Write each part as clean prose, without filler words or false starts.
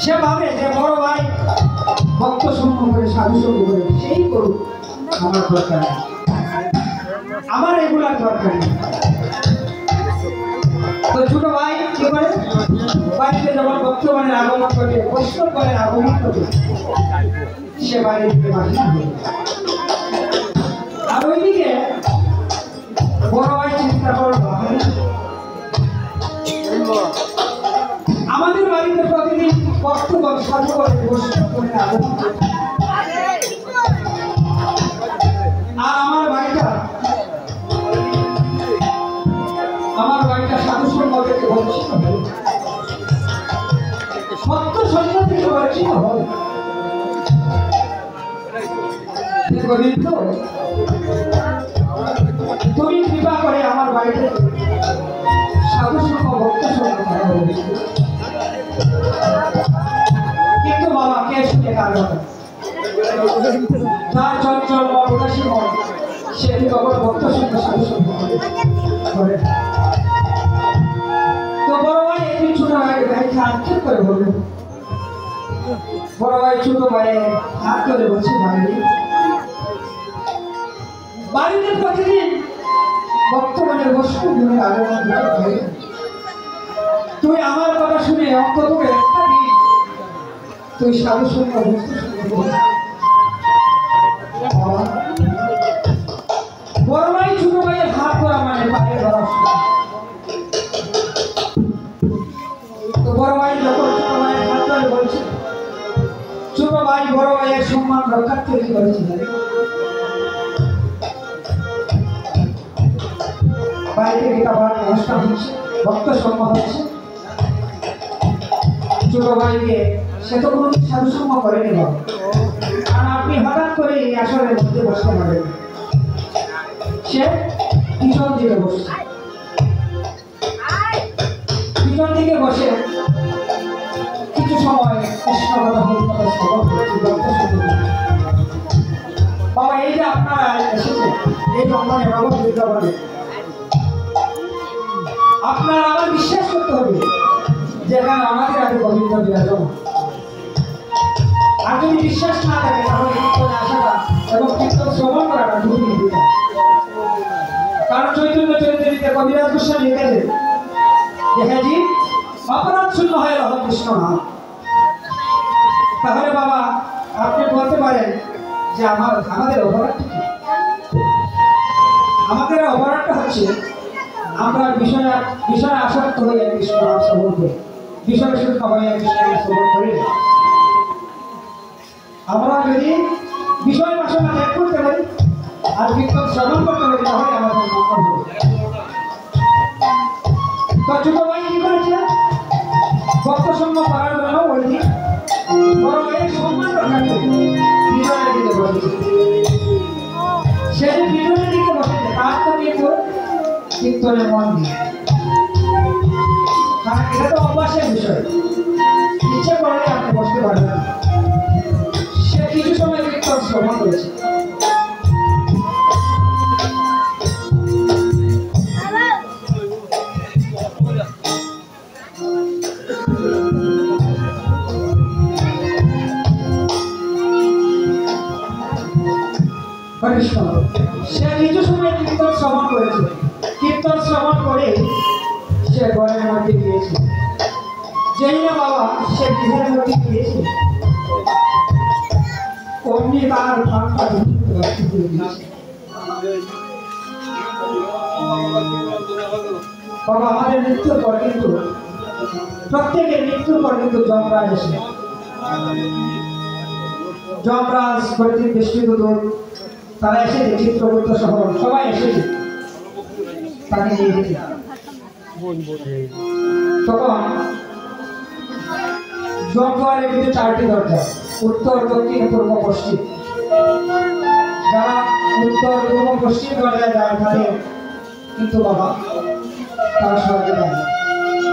সে ভাবে যে বড় ভাই ভক্ত সঙ্গ করে সাধু সঙ্গ করে সেই করুক, আমার দরকার নেই, আমার এগুলার দরকার নেই। তো ছোট ভাই কি করে বাড়িতে যখন ভক্তগণের আগমন করে, বৈষ্ণবগণের আগমন করে, সে বাইরে থেকে বাহির হয়ে আর ওইদিকে বড় ভাই চিন্তা করলো আমাদের বাড়িতে প্রতিদিন ভক্তগণ সাধুগণ বৈষ্ণবগণের আগমন করে, আর আমার বাড়িটা সাধু সঙ্গ থেকে বঞ্চিত হবে, ভক্ত সঙ্গ থেকে বঞ্চিত হবে। তুমি কৃপা করে আমার বাড়িতে সাধু সঙ্গ ভক্ত সঙ্গ করা হবে। কিন্তু বাবা কে শুনে কার কথা? যার চঞ্চল মন উদাসী মন সে কখন ভক্ত সঙ্গ সাধু সঙ্গ করে। তো বড় ভাই একদিন ছোট ভাইকে আক্ষেপ করে বললেন, বড় ভাই ছোট ভাই হাত করে বলছে, বাড়িতে প্রতিদিন বর্তমানের বৈষ্ণবগণের আগমন করে, তুই আমার কথা শুনে অন্তত একটা দিন তুই সাধু সঙ্গ ভক্ত সঙ্গ। বড় ভাই ছোট ভাইয়ের হাত ধরা মানে পায়ে ধরা। তো বড় ভাই যখন ছোট ভাইয়ের হাত ধরে বলছে, ছোট ভাই বড় ভাইয়ের সম্মান রক্ষার্থে কি করেছিলেন? বাইরে গীতা পাঠ অনুষ্ঠান হচ্ছে, ভক্ত সঙ্গ হচ্ছে, ছোট ভাইকে সে তো কোনো সাধু সঙ্গ করেনি বাবা, আর আপনি হঠাৎ করে এই আসরের মধ্যে বসতে পারেন। সে পিছন দিকে বসছে, পিছন দিকে বসে কিছু সময় কৃষ্ণ কথা বাবা, এই যে আপনারা এসেছেন, এই সম্মানে বাবা বৃন্দাবনে, আপনারা আমার বিশ্বাস করতে হবে যেখানে আমাদের আগে গোবিন্দ বিরাজমান। আর যদি বিশ্বাস না থাকে তাহলে কীর্তনে আসাটা এবং কীর্তন শ্রবণ করাটা খুবই নির্ভর। কারণ চৈতন্য চরিত্রে কবিরাজ গোস্বামী লিখেছে, দেখেছি অপরাধ শূন্য হয়ে রহ কৃষ্ণ নাম। তাহলে বাবা আপনি বলতে পারেন যে আমাদের অপরাধটা কি? আমাদের অপরাধটা হচ্ছে আমরা বিষয়ে আসক্ত হয়ে কৃষ্ণ নাম শ্রবণ করি, বিষয় শুদ্ধ হয়ে কৃষ্ণ নাম শ্রবণ করি। আমরা যদি বিষয় বাসনা ত্যাগ করতে পারি আর কীর্তন শ্রবণ করতে পারি তাহলে আমাদের মঙ্গল হবে। তো ছোট ভাই কি করেছে? ভক্ত সঙ্গ করার জন্য ওই দিন বড় ভাইয়ের সম্মান রক্ষা করে পিছনের দিকে বসেছে। সে যে পিছনের দিকে বসেছে তার তো কিন্তু কীর্তনের মন দিয়ে, কারণ এটা তো অভ্যাসের বিষয়, ইচ্ছে করলে আপনি বসতে পারবেন না। সে কিছু সময় কীর্তন শ্রবণ করেছে। সে কিছু সময় কীর্তন শ্রবণ করেছে, কীর্তন শ্রবণ করে সে ঘরের মধ্যে গিয়েছে। যেই না বাবা সে গৃহের মধ্যে গিয়েছে, অমনি তার ভাবটা বাবা আমাদের মৃত্যুর পর কিন্তু প্রত্যেকের মৃত্যুর পর কিন্তু যমরাজ এসে, যমরাজ কর্তৃক বেষ্টিত দূত তারা এসেছে, চিত্রগুপ্ত সহ সবাই এসেছে তাকে নিয়ে গেছে। তখন যমদ্বারে কিন্তু 4টি দরজা, উত্তর দক্ষিণ পূর্ব পশ্চিম। যারা উত্তর পূর্ব পশ্চিম দরজায় যায় তাদের কিন্তু বাবা তারা স্বর্গে যায়,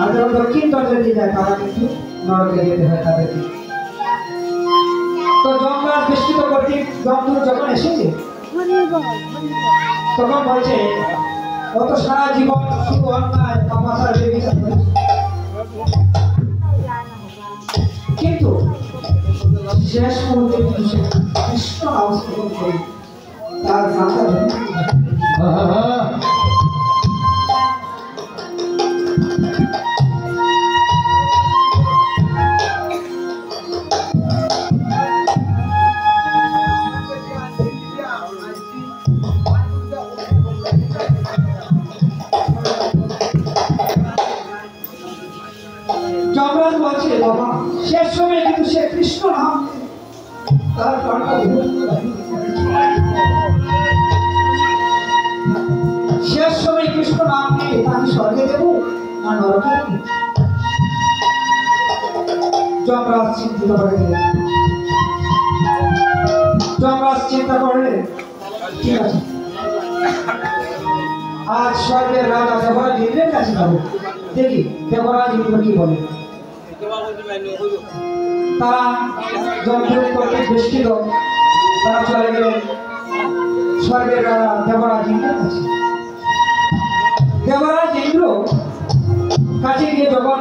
আর যারা দক্ষিণ দরজা দিয়ে যায় তারা কিন্তু নরকে যেতে হয় তাদেরকে। তো যমরাজ বেষ্টিত কর্তৃক যমদূত যখন এসেছে তখন বলছে ও তো সারা জীবন শুধু অন্যায় পাপাচার বেবিচার করেছে, শেষ মুহূর্তে কৃষ্ণ নামস্মরণ করে তার মাথা যমরাজ বলছে বাবা শেষ সময় কিন্তু সে কৃষ্ণ নাম তার প্রাণটা শেষ সময় কৃষ্ণ নাম নিয়ে তাকে স্বর্গে দেবো আর নরকে দেবো। যমরাজ চিন্তিত করে যমরাজ চিন্তা করে ঠিক আছে আজ স্বর্গের রাজা দেবরাজ ইন্দ্রের কাছে যাবো দেখি দেবরাজ ইন্দ্র কি বলে। তারা যমদূত কর্তৃক বেষ্টিত তারা চলে গেলেন স্বর্গের রাজা দেবরাজ ইন্দ্রের কাছে। দেবরাজ ইন্দ্র কাছে গিয়ে যখন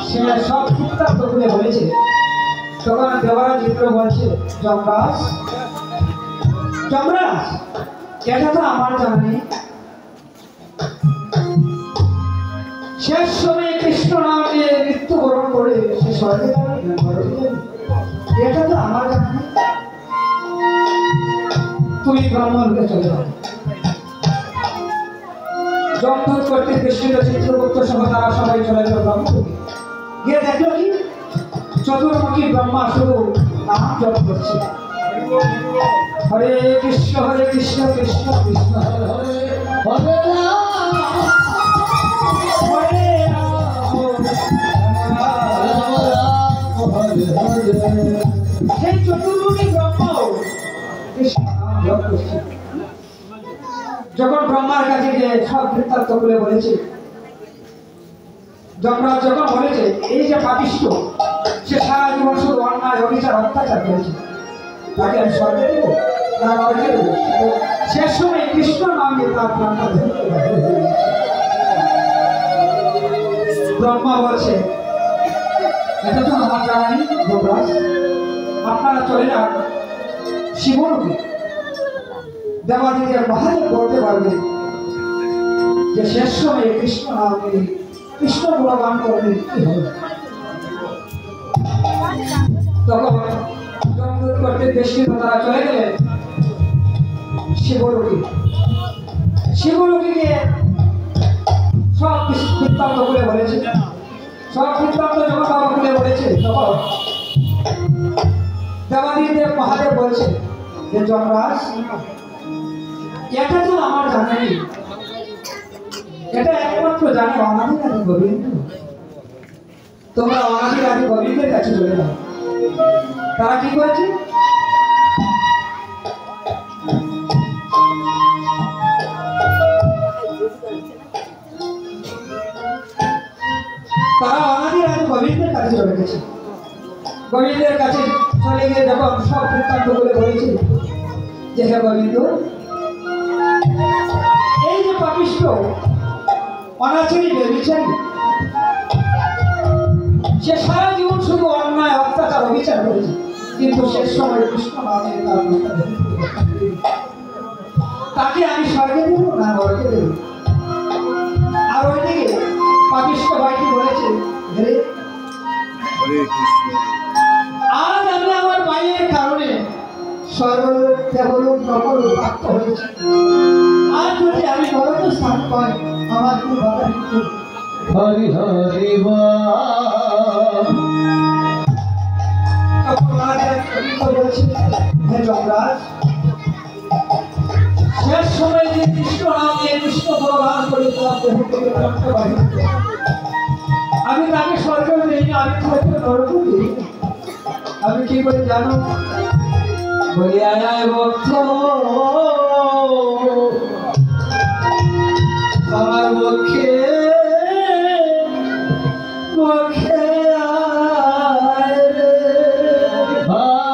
সে সব বৃত্তান্ত খুলে বলেছে তখন দেবরাজ ইন্দ্র বলছে যমরাজ যমরাজ এটা তো আমার জানা নেই শেষ সময়ে কৃষ্ণ নাম নিয়ে মৃত্যুবরণ করে সে স্বর্গে যাবে এটা তো আমার জানা নেই তুমি ব্রহ্মলোকে চলে যাও। যমদূত কর্তৃক বেষ্টিত চিত্রগুপ্ত সহ তারা সবাই চলে গেল ব্রহ্মলোকে গিয়ে দেখলো কি চতুর্মুখী ব্রহ্মা শুধু নাম জপ করছে হরে কৃষ্ণ কৃষ্ণ কৃষ্ণ হরে হরে হরে সেই চতুর্মুখী ব্রহ্মা যখন ব্রহ্মার কাছে গিয়ে সব বৃত্তান্ত খুলে বলেছে যমরাজ যখন বলেছে এই যে পাপিষ্ঠ সে সারা জীবন শুধু অন্যায় অবিচার অত্যাচার করেছে তাকে আমি স্বর্গে দেবো না নরকে দেবো শেষ সময় কৃষ্ণ নামে তার প্রাণটা ব্রহ্মা বলছে এটা তো আমার জানা নেই যমরাজ আপনারা চলে যান শিবলোকে দেবাদিদের মহাদেব বলতে পারবে যে শেষ সময়ে কৃষ্ণ নামে কৃষ্ণ গুণগান করলে কি হবে। তখন যমদূত কর্তৃক বেষ্টিত তারা চলে গেলেন শিবলোকে শিবলোকে গিয়ে সব বৃত্তান্ত খুলে বলেছে সব বৃত্তান্ত যখন বাবা খুলে বলেছে তখন দেবাদিদেব মহাদেব বলছে যে যমরাজ এটা তো আমার জানা নেই এটা একমাত্র জানে অনাদি আদি গোবিন্দ তোমরা অনাদি আদি গোবিন্দের কাছে চলে যাও। তারা কি করেছে তারা অনাদি আদি গোবিন্দের কাছে চলে গেছে গোবিন্দের কাছে চলে গিয়ে যখন সব বৃত্তান্ত করে বলেছে যে হে গোবিন্দ এই যে পাপিষ্ঠ অনাচারী ব্যভিচারী সে সারা জীবন শুধু অন্যায় অত্যাচার অবিচার করেছে কিন্তু শেষ সময় কৃষ্ণ নামে তাকে আমি স্বর্গে দেব না নরকে দেব। আর ওইদিকে পাপিষ্ঠ ভাইটি বলেছে আজ আমি আমার মায়ের কারণে সর্বলোক দেবলোক নবলোক প্রাপ্ত হয়েছে আর যদি আমি নরকে স্থান পাই আমার কোনো বাধা নেই। হরি হরি যমরাজ শেষ সময় যে কৃষ্ণ নামে কৃষ্ণ গুণগান করে আমি তাকে স্বর্গে দিই আমি তাকে নরকে দিই আমি কি করে জানো বলি আয় ভক্ত আমার মুখে মুখে আমার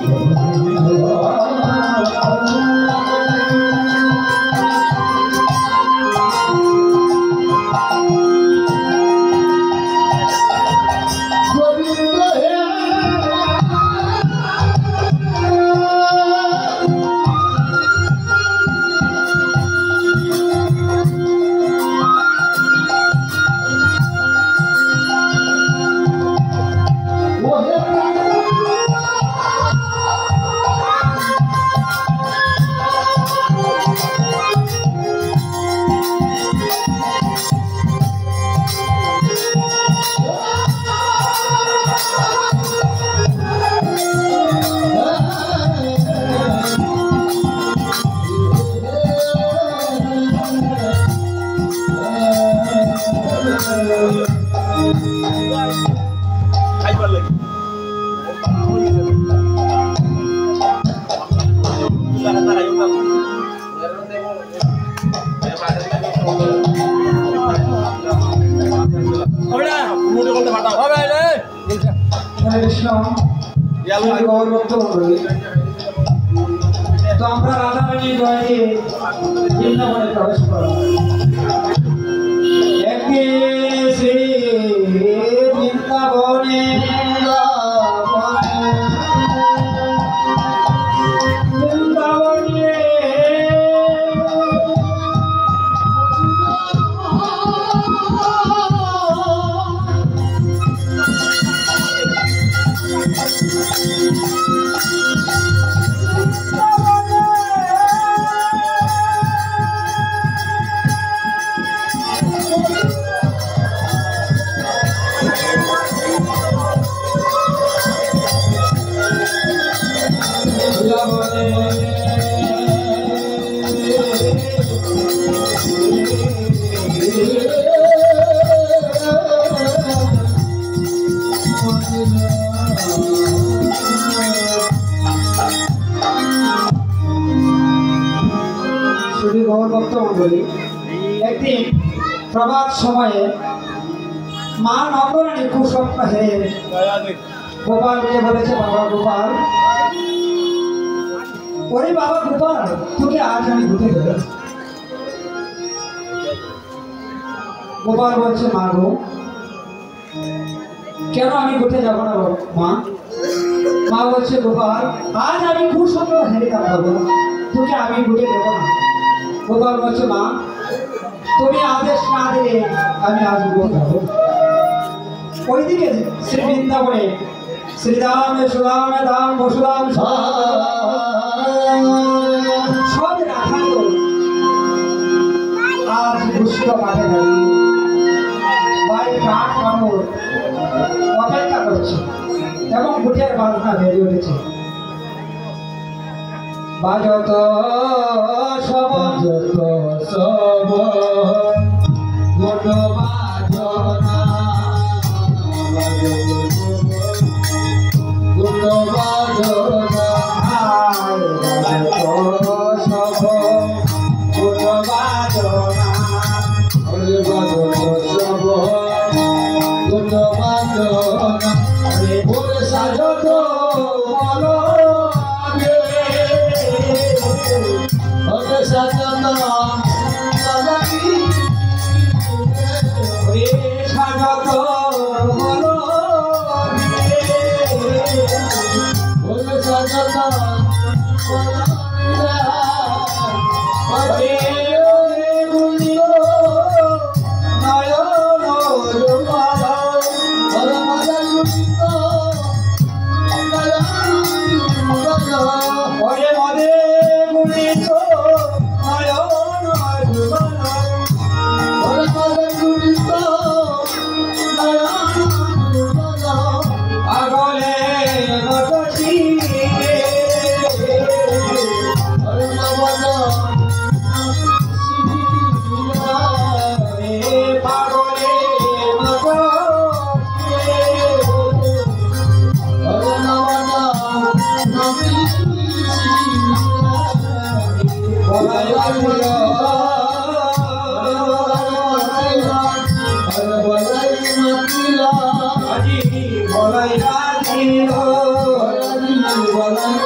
तो আমরা রাধারানী জয়ে বৃন্দাবনে প্রবেশ করলাম। একদিন শ্রী বৃন্দাবনে একদিন প্রভাত সময়ে মা নন্দরানী খুব স্বপ্ন হেরে গোপালকে বলেছে, বাবা গোপাল, ওরে বাবা গোপাল, তোকে আজ আমি ঘুরতে দেব। গোপাল বলছে, মা গো, কেন আমি ঘুরতে যাব না মা? মা বলছে, গোপাল, আজ আমি খুব স্বপ্ন হেরে যাবো, তোকে আমি ঘুরতে দেবো না। গোপাল বলছে, মা, তুমি আদেশ না দিলে আমি আজ যাবো। ওইদিকে শ্রী বৃন্দাবনে শ্রীরাম সুরাম দাম বসুরাম সব রাখালো আজ দুষ্ট মাঠে দাঁড়িয়ে বাড়ি কাঠ কামড় অপেক্ষা করছে এবং বুটের বাজনা বেড়ে উঠেছে। বাজত সব সব গোটো বাজনা গোটো বাজনা সব গোটো বাজনা সব গোটো বাজনা ওরে সাজত বলো সাজনা সাজত বলো সাজনা বলাই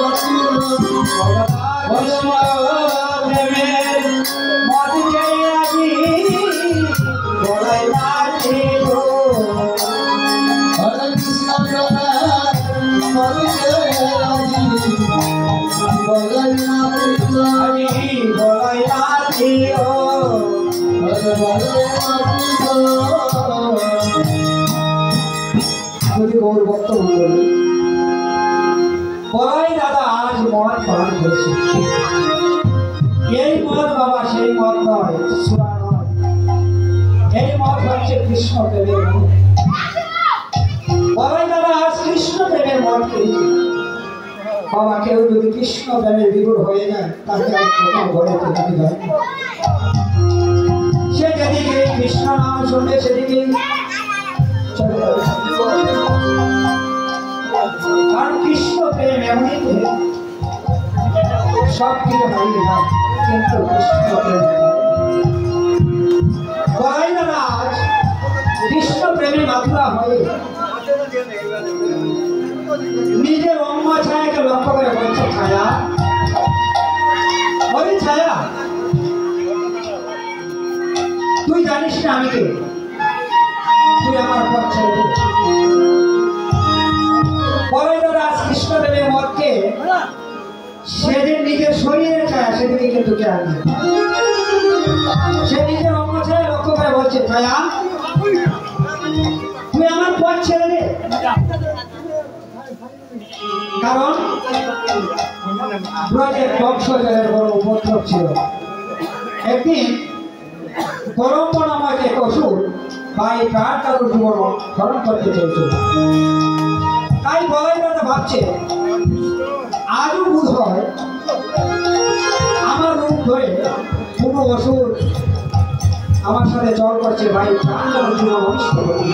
গৌর বক্তব্য বলাই দাদা আজ মদ পান করেছে। এই মদ বাবা সেই মদ নয়, সুরা নয়। এই মদ হচ্ছে কৃষ্ণ প্রেমের মদ। বলাই দাদা আজ কৃষ্ণ প্রেমের মদ খেয়েছে। বাবা কেউ যদি কৃষ্ণ প্রেমের বিভোর হয়ে যায় তাকে আর কোথাও ঘরে যেতে যায় না। সে যেদিকে কৃষ্ণ নাম শুনবে সেদিকে চলে যাবে। কারণ কৃষ্ণ প্রেম এমনই সব কিছু হারিয়ে যায়, কিন্তু কৃষ্ণ প্রেম বলাই দাদা আজ কৃষ্ণ প্রেমী মাত্রা হয়ে নিজের অম্মা ছায়াকে লক্ষ্য করে বলছে, ছায়া ওই ছায়া তুই জানিস না আমি কে? তুই আমার পথ ছেড়ে দে। বলাই দাদা আজ কৃষ্ণ প্রেমের মতকে সেদিন নিজের শরীরের ছায়া সেদিকে কিন্তু খেয়াল নেই। সে নিজের অঙ্গ ছায়া লক্ষ্য করে বলছে, ছায়া তুই আমার পথ ছেড়ে দে। কারণ ব্রজের বংশধরের বড় উপদ্রব ছিল। একদিন পরম নামক এক অসুর ভাই প্রাণ কারোর জীবন হরণ করতে চেয়েছিল। তাই বলাই দাদা ভাবছে আজও বোধ হয় আমার রূপ ধরে কোনো অসুর আমার সাথে চল করছে, ভাই প্রাণ কারোর জীবন অনিষ্ট করবে।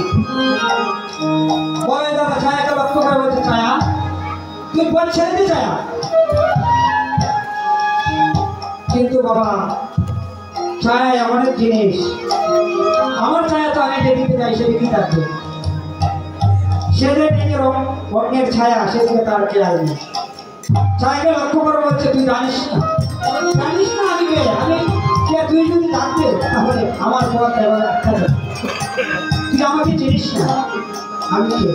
বলাই দাদা ছায়াকে লক্ষ্য করে বলছে, ছায়া তুই পথ ছেড়ে দে ছায়া। কিন্তু বাবা ছায়া এমন এক জিনিস, আমার ছায়া তো আমি যেদিকে যাই সেদিকেই থাকবে। সে যে নিজের অন্যের ছায়া সেদিকে তার খেয়াল নেই। ছায়াকে লক্ষ্য করে বলছে, তুই জানিস না আমি কে? আমি কে? তুই যদি জানতে তাহলে আমার পথ এবার একটা তুই আমাকে চিনিস না আমি কে?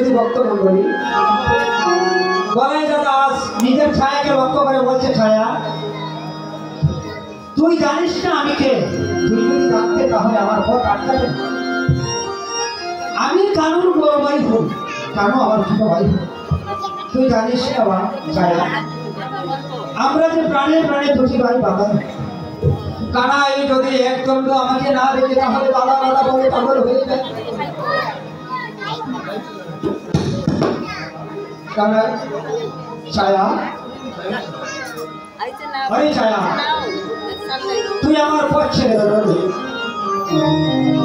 শ্রী ভক্তমণ্ডলী, বলাই দাদা আজ নিজের ছায়াকে লক্ষ্য করে বলছে, ছায়া তুই জানিস না আমি কে? তুই যদি জানতে তাহলে আমার পথ আটকাবে না। আমি কানুর বড় ভাই হই, কানু আমার ছোট ভাই হই। তুই জানিস না বা ছায়া, আমরা যে প্রাণে প্রাণে দুটি ভাই বাবা। কানাই যদি একদম আমাকে না দেখে তাহলে দাদা দাদা বলে পাগল হয়ে যায়। কানাই ছায়া, আরে ছায়া তুই আমার পথ ছেড়ে দাঁড়াবি।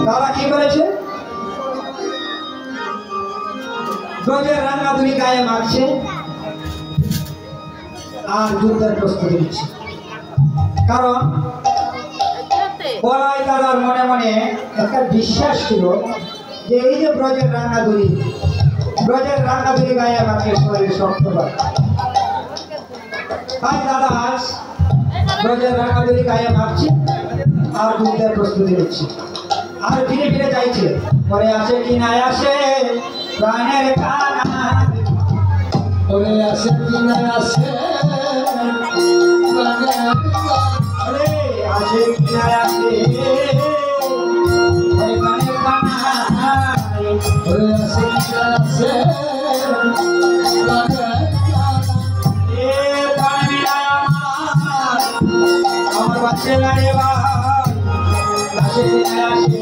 দাদা কি করেছে? ব্রজের রান্না দুই গায়ে মারছে আর যুদ্ধের প্রস্তুতি নিচ্ছে। কারণ বলাই দাদার মনে মনে একটা বিশ্বাস ছিল যে এই যে ব্রজের রান্নাধুরি গায়ে মারছে শরীর শক্ত হয়। তাই দাদা আজ ব্রজের রান্নাধুরি গায়ে মারছে আর যুদ্ধের প্রস্তুতি নিচ্ছে। আর ফিরে ফিরে চাইছে, পরে আসে কি না আসে প্রাণের কানা, পরে আসে কি না আসে আসে কি না আসে প্রাণের কানা, পরে আসে কি না আসে আমার বাচ্চা রে ভাই, আসে কি না আসে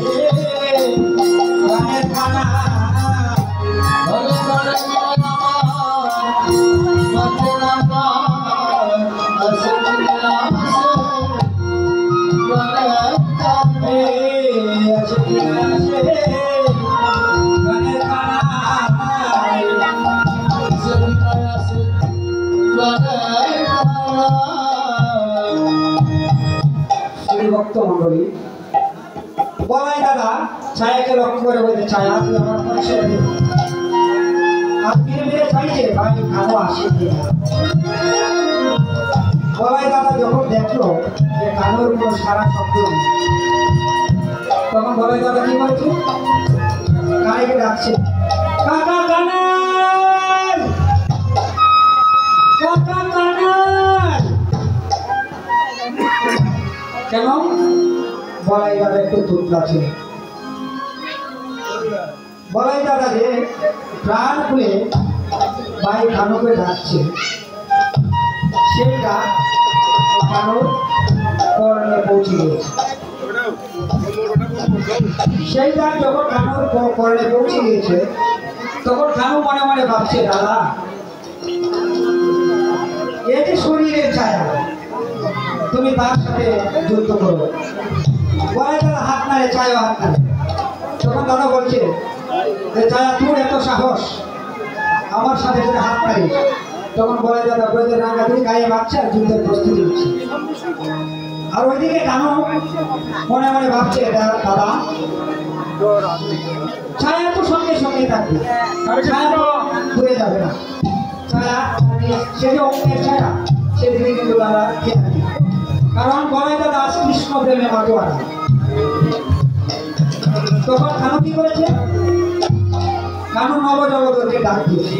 প্রাণের কানা, ভক্তমণ্ডলী, বলাই দাদা ছায়াকে লক্ষ্য করে বলছে, ছায়া তুই আমার পরিচয় দে। আর ফিরে ফিরে চাইছে ভাই কানু আসে। বলাই দাদা যখন দেখলো যে কানুর কোনো সারা শব্দ নেই, তখন বলাই দাদা কি করছে? কানাইকে ডাকছে, কাকা কানাই, কাকা কানাই। কেন? বলাই দাদা একটু দুধ আছে। বলাই দাদা যে প্রাণ খুলে ভাই কানুকে ডাকছে, সেই ডাক কানুর কর্ণে পৌঁছে গিয়েছে। সেই ডাক যখন কানুর কর্ণে পৌঁছে গিয়েছে, তখন কানু মনে মনে ভাবছে, দাদা এই যে শরীরের ছায়া, তুমি তার সাথে যুদ্ধ করো। বলাই দাদা হাত নাড়ে, ছায়া হাত নাড়ে। তখন দাদা বলছে যে ছায়া তোর এত সাহস, আমার সাথে সাথে হাত নাড়িস। তখন বলাই দাদা ব্রজের রান্নাধুরি গায়ে মারছে আর যুদ্ধের প্রস্তুতি নিচ্ছে। আর ওইদিকে কানু মনে মনে ভাবছে, এটা দাদা ছায়া তো সঙ্গে সঙ্গে থাকবে, কারণ ছায়া তো ঘুরে যাবে না। ছায়া সে যে অঙ্গের ছায়া, সেদিকে কিন্তু দাদা খেয়ে থাকে। কারণ বলাই দাদা কৃষ্ণ প্রেমে মাতোয়ারা। তখন কানু কি করেছে? কানু নবজলধরকে ডাক দিয়েছে,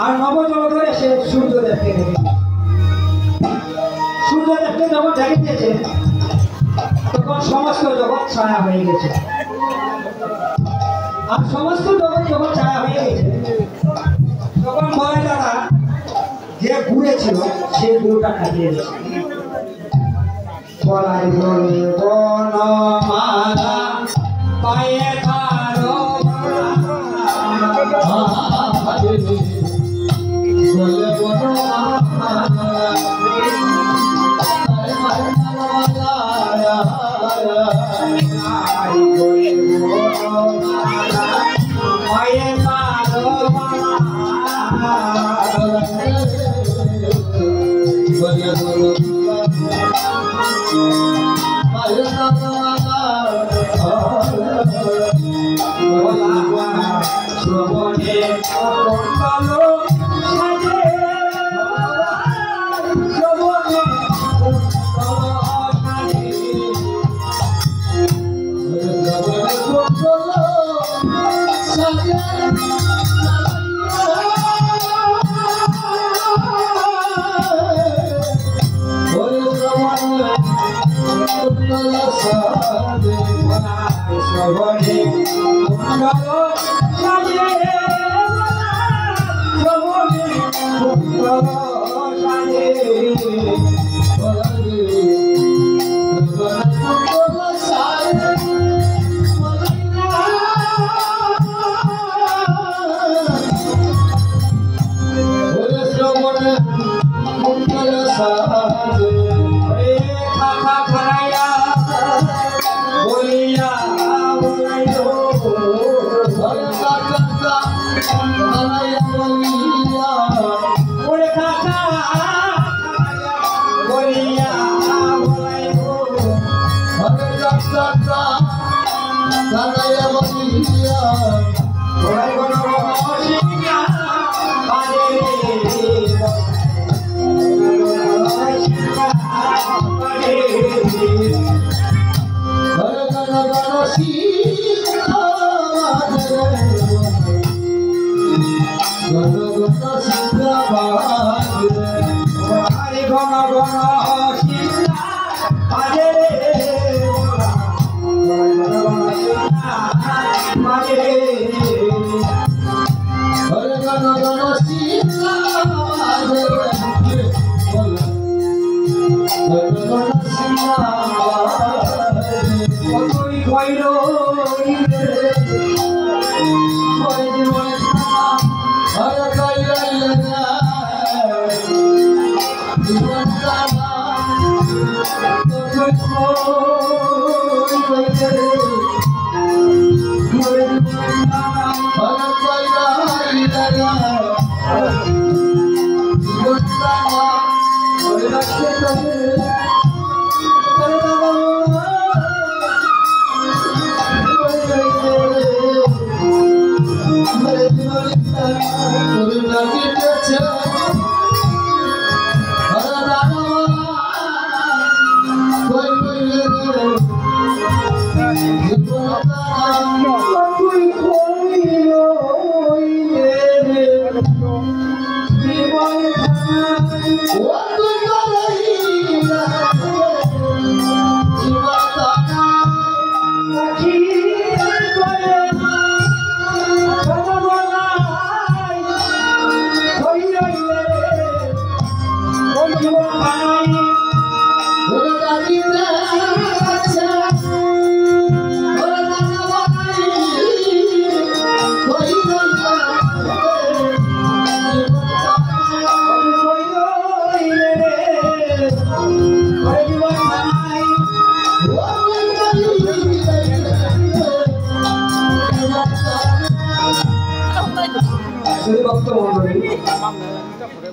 আর নবজলধর এসে সূর্যদেবকে দেখে। সূর্যদেবকে যখন দেখে দিয়েছে, তখন সমস্ত জগৎ ছায়া হয়ে গেছে। আর সমস্ত জগৎ যখন ছায়া হয়ে গেছে, তখন বলাই দাদা যে গুড়ে ছিল সেই গুড়টা কাটিয়ে গেছে। বলাই বলে বনমালা পায়ে কারো বলে বনমালা পায়ে কারো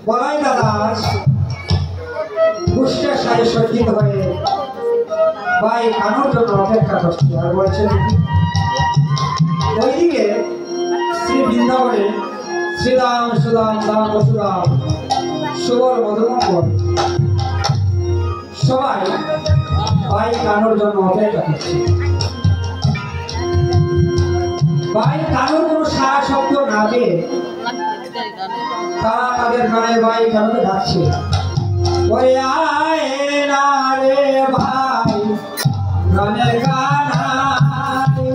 বলাই দাস পুষ্টের সাথে সজ্জিত হয়ে ভাই কানুর জন্য অপেক্ষা করছে আর বলছেন ওইদিকে শ্রী বৃন্দাবনে শ্রীরাম সুদাম দাম বসুরাম সুবর মধুমঙ্গল সবাই ভাই কানুর জন্য অপেক্ষা করছে। ভাই কানুর কোনো সারা শব্দ না পেয়ে তারা তাদের গানে ভাই কানুকে ডাকছে, ওরে আয় না রে ভাই গানের গানায়,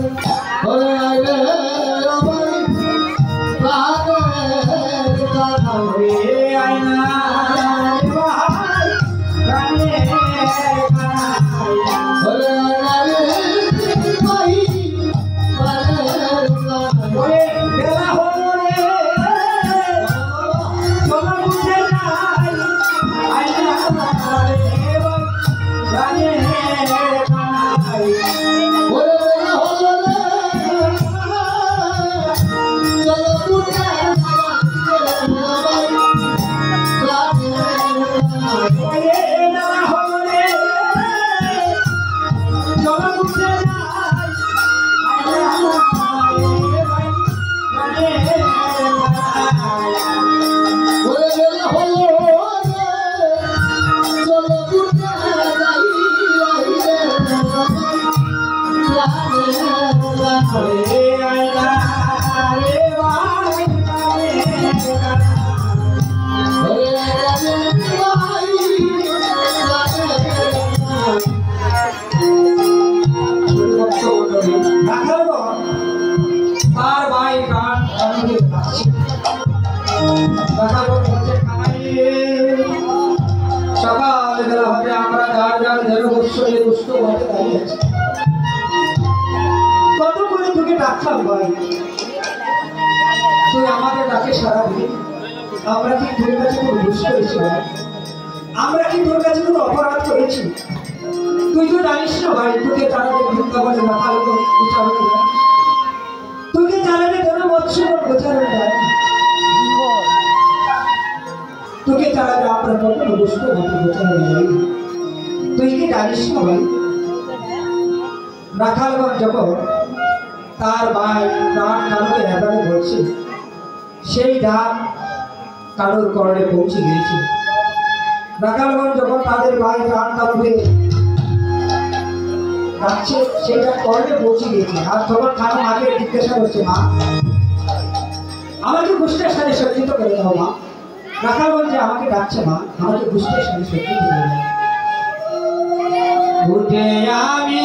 ওরে আয় রে ভাই গানের গানায়, ওরে আয় না রে ভাই গানের গানায়, ওরে আয় না রে ভাই গানের গানায়, ওরে বেলা হলো রে সোনা বুঝে যাই আয় না রে ভাই গানের গানায়, ডাকলাম ভাই, তুই আমাদের ডাকে সারা দিন। আমরা কি তোর কাছে কোনো দোষ করেছি ভাই? আমরা কি তোর কাছে কোনো অপরাধ করেছি? তুই তো জানিস না ভাই, তোকে চালাতে বৃন্দাবনে না তাহলে তো উচ্চারণ দেয়, তোকে চালাতে কোনো মৎস্যর উচ্চারণ দেয়, তোকে চালাতে আমরা কখনো বসবো মতো উচ্চারণ দেয়। তুই কি জানিস না ভাই, রাখালগঞ্জ যখন তার ভাই প্রাণ কানুকে এভাবে বলছে, সেই ডাক কানুর করণে পৌঁছে গিয়েছে। রাখালগঞ্জ যখন তাদের ভাই প্রাণ কানুকে ডাকছে, সেটা করণে পৌঁছে গিয়েছে। আর তখন কানু মাকে জিজ্ঞাসা করছে, মা আমাকে গোষ্ঠীর সাথে সজ্জিত করে দাও মা। রাখালগঞ্জে আমাকে ডাকছে মা, আমাকে গোষ্ঠীর সাথে সজ্জিত করে দাও। উঠে আমি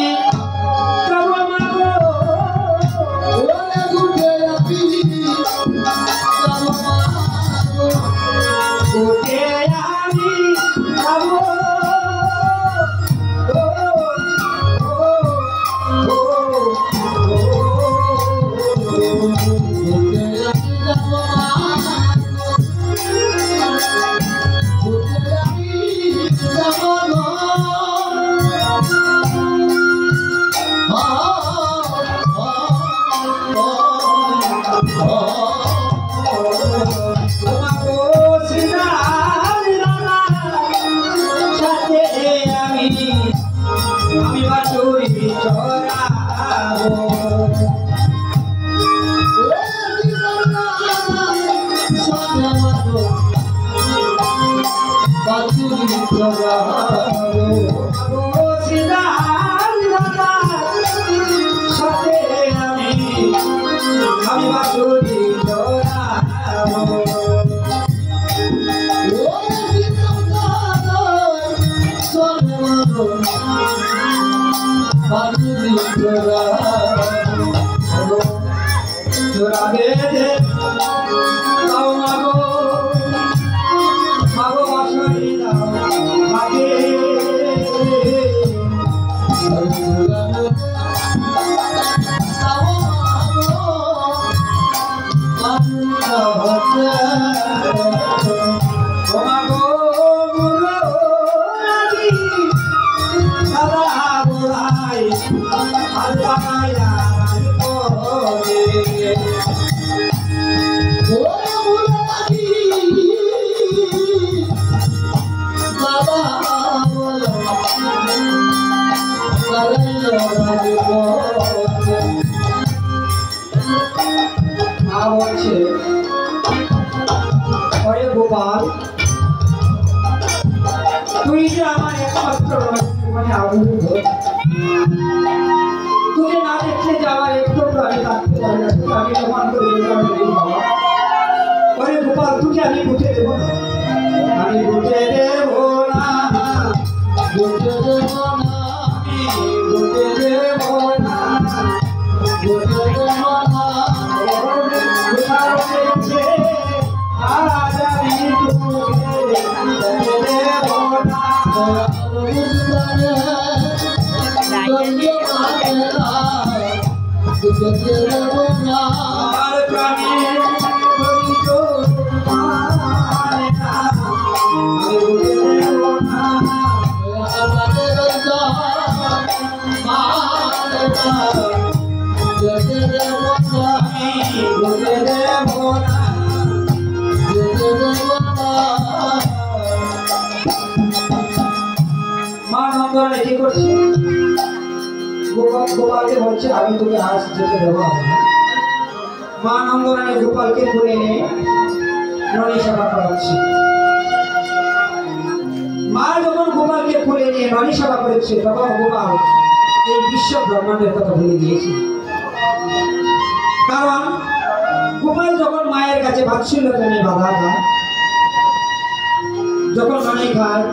গোপাল, তুই যে আমার একমাত্র মানে আবুদ্ধ, তুই না দেখলে যে আমার একটু আমি থাকতে পারি না, আমি প্রমাণ করে বাবা। ওরে গোপাল, তুকে আমি বুঝে দেবো না, আমি বুঝে দেবো না, বুঝে দেবো না, বুঝে দেবো না, বুঝে দেবো না। আজ আমি গোপালকে বলছে, আমি তোকে আজ যেতে দেবো না। মা নন্দরানী গোপালকে তুলে এনে ননী সেবা করাচ্ছে। মা যখন গোপালকে তুলে নিয়ে ননী সেবা করেছে, তখন গোপাল এই বিশ্ব ব্রহ্মাণ্ডের কথা ভুলে গিয়েছে। কারণ গোপাল যখন মায়ের কাছে বাৎসল্য প্রেমে বাধা খায়, যখন ননী খায়,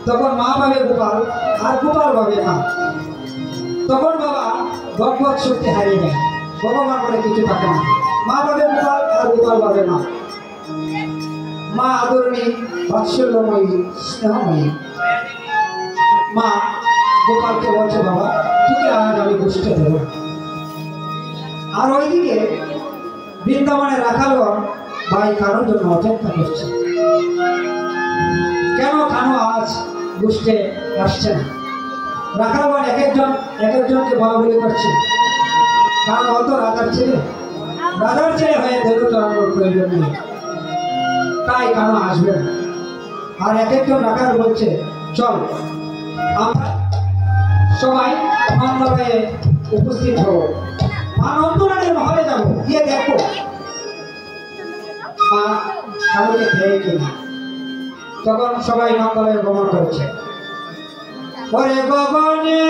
তখন মা ভাবে গোপাল আর গোপাল ভাবে মা। তখন বাবা ভগবত শক্তি হারিয়ে যায়, ভগবান বলে কিছু থাকে না। মা ভাবে গোপাল আর গোপাল ভাবে মা। মা আদরণী, বাৎসল্যময়ী, স্নেহময়ী। মা গোপালকে বলছে, বাবা তোকে আজ আমি গোষ্ঠী দেবো। আর ওইদিকে বৃন্দাবনে রাখালগণ ভাই কারোর জন্য অপেক্ষা করছে। কেন কানো আজ বুঝতে আসছে না? রাখালগণ এক একজনকে বলা বলি করছে, কারণ অত রাজার ছেলে হয়ে দেবো চলানোর প্রয়োজন নেই, তাই কানো আসবে না। আর এক একজন রাখাল বলছে, চল আমরা সবাই নন্দলায়ে উপস্থিত হব, মা নন্দরানীর মহলে যাবো, গিয়ে দেখো মা কানুকে খেয়ে কিনা। তখন সবাই নন্দলায়ে গমন করছে। ওরে গগনে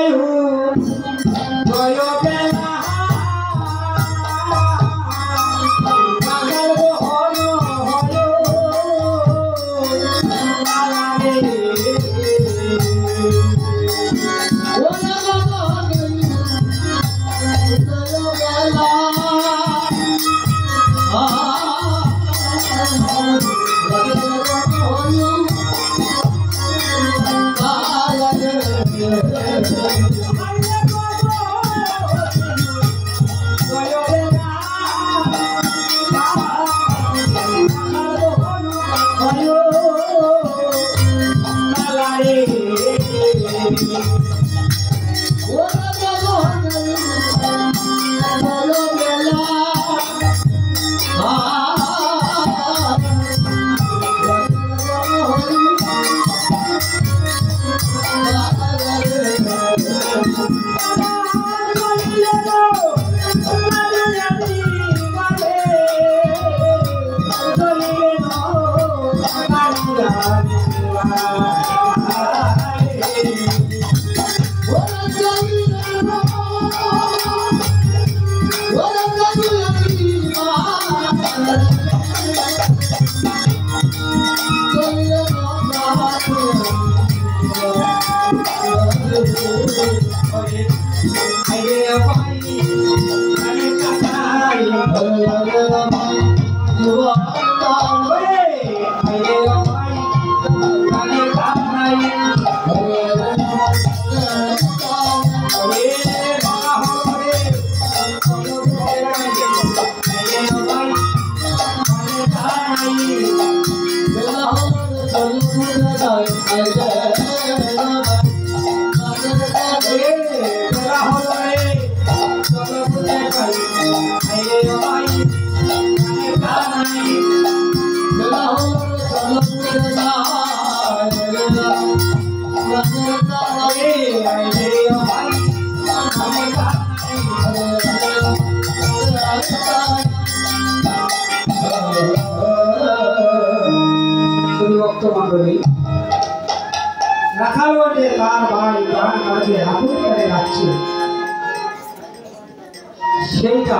জয় বেলা রাখালগঞ্জে তার ভাই প্রাণ কাছে আকুল করে রাখছে, সেইটা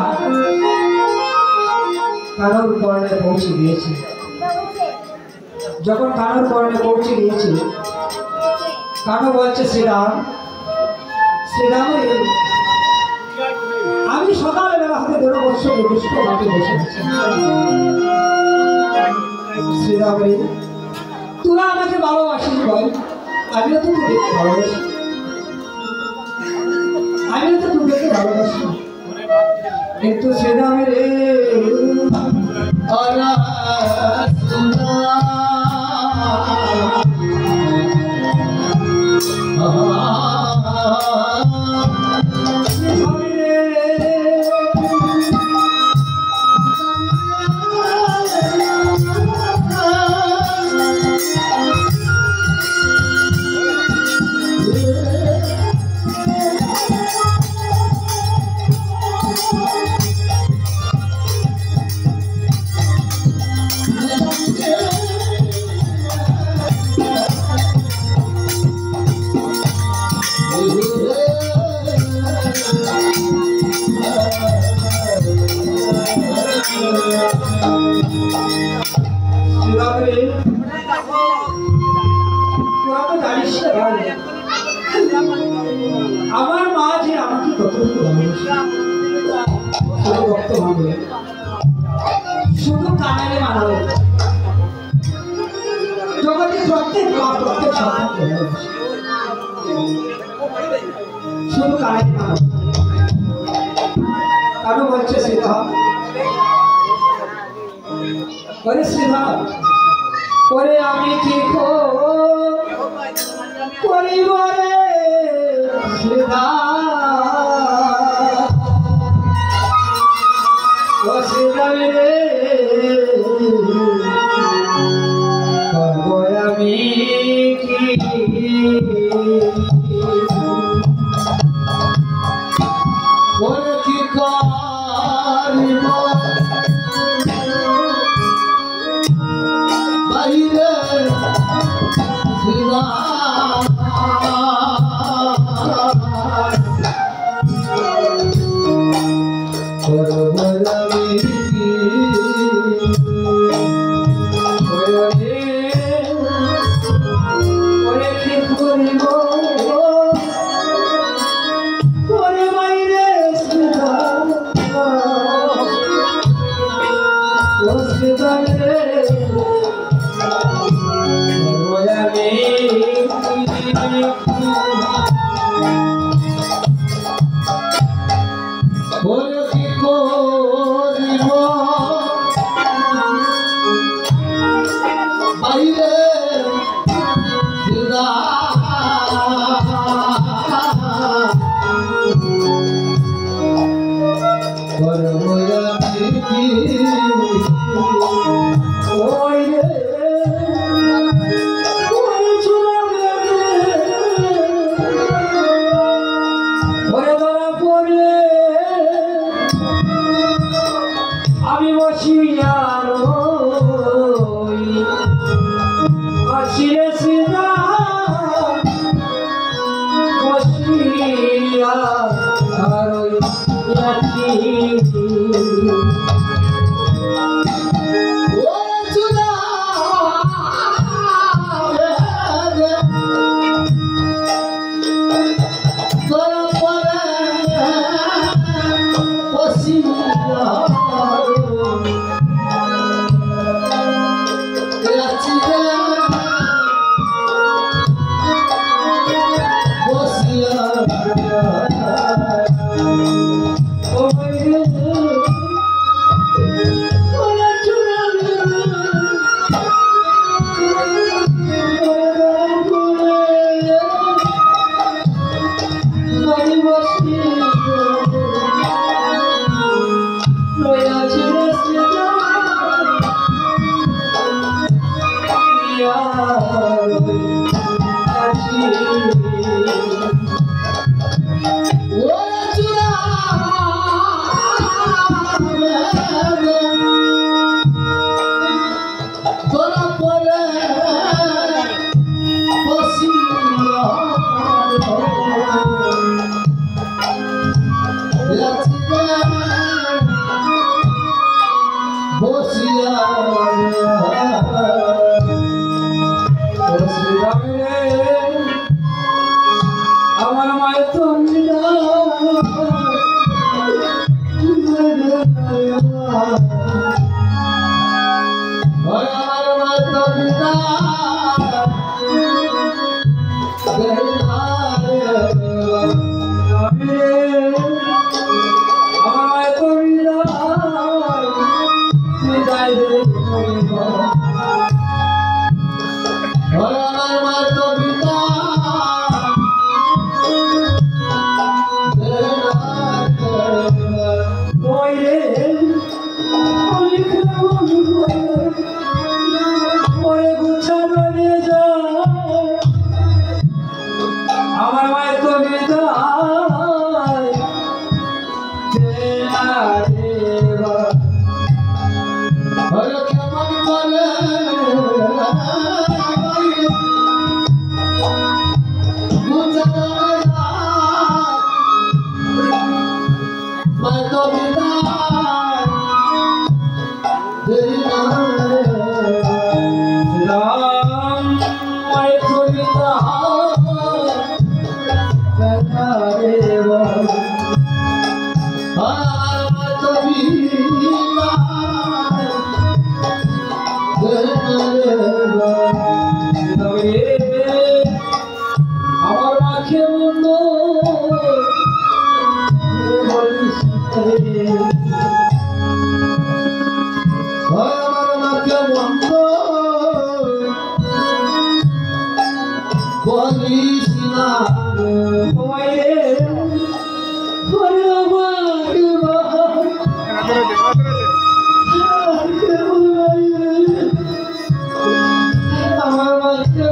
কানোর কর্ণে পৌঁছে গিয়েছে। যখন কানোর কর্ণে পৌঁছে গিয়েছে, কানো বলছে, শ্রীরাম আমি সকালবেলা হাতে ১.৫ বছর দুষ্ট মাটি বসে আছি। শ্রীরাম তোরা আমাকে ভালোবাসিস বল, আমিও তো তোদেরকে ভালোবাসি, কিন্তু শ্রীরামের আমার মা যে আমাকে কতটুকু ভালোবাসে, শুধু কানালে মানাবে, জগতে প্রত্যেক মা প্রত্যেক সন্তান শুধু কানালে মানাবে। কারো বলছে করে শ্রীধাম করে আমি কি করিব রে শ্রীধাম ও শ্রীধাম রে করব আমি কি করে কি করিব বাইরে শ্রীরাম করব আমি কি করে কি করিব করে বাইরে শ্রীরাম ও শ্রীরাম রে আমি বসিয়া রই আসিলে শ্রীরাম বসিয়া রই আমার মায়ের তো আমার মায়ের তো আমার মাকে বন্ধ আমার মাকে বন্ধ বলিস না আমার মাকে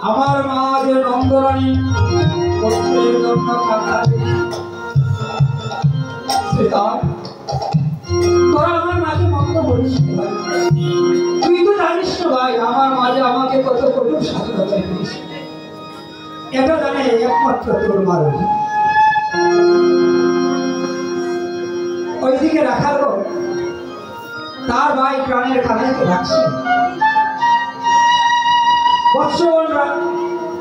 আমার মা যে নন্দরানী পুত্রের জন্য তোরা আমার মাকে মন্দ বলিস ভাই, তুই তো জানিস না ভাই আমার মাঝে আমাকে কত কঠোর স্বাধীনতা দিয়েছে, এটা জানে একমাত্র তোর মা। ওইদিকে রাখার পর তার ভাই প্রাণের কানাইকে রাখছে, বৎসবন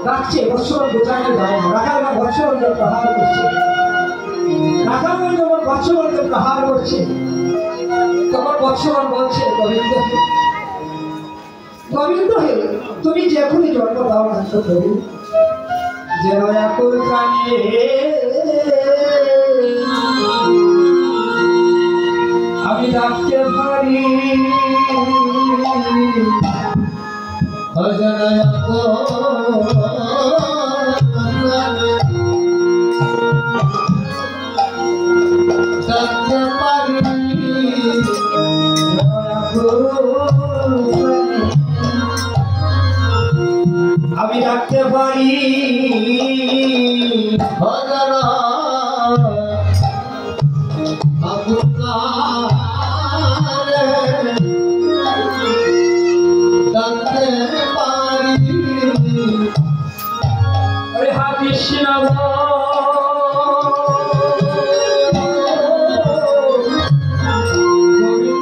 রাখছে, বৎসবন বোঝানো যায় না, রাখার গা বৎসবনকে প্রহার করছে, রাখার গা যখন বৎসবনকে প্রহার করছে তখন বৎসবন বলছে গোবিন্দ গোবিন্দ হে তুমি যখনই জন্ম দাও না প্রভু যেন একুল প্রাণে আমি ডাকতে পারি আমি ডাকতে পারি अरे हा कृष्ण गोविंद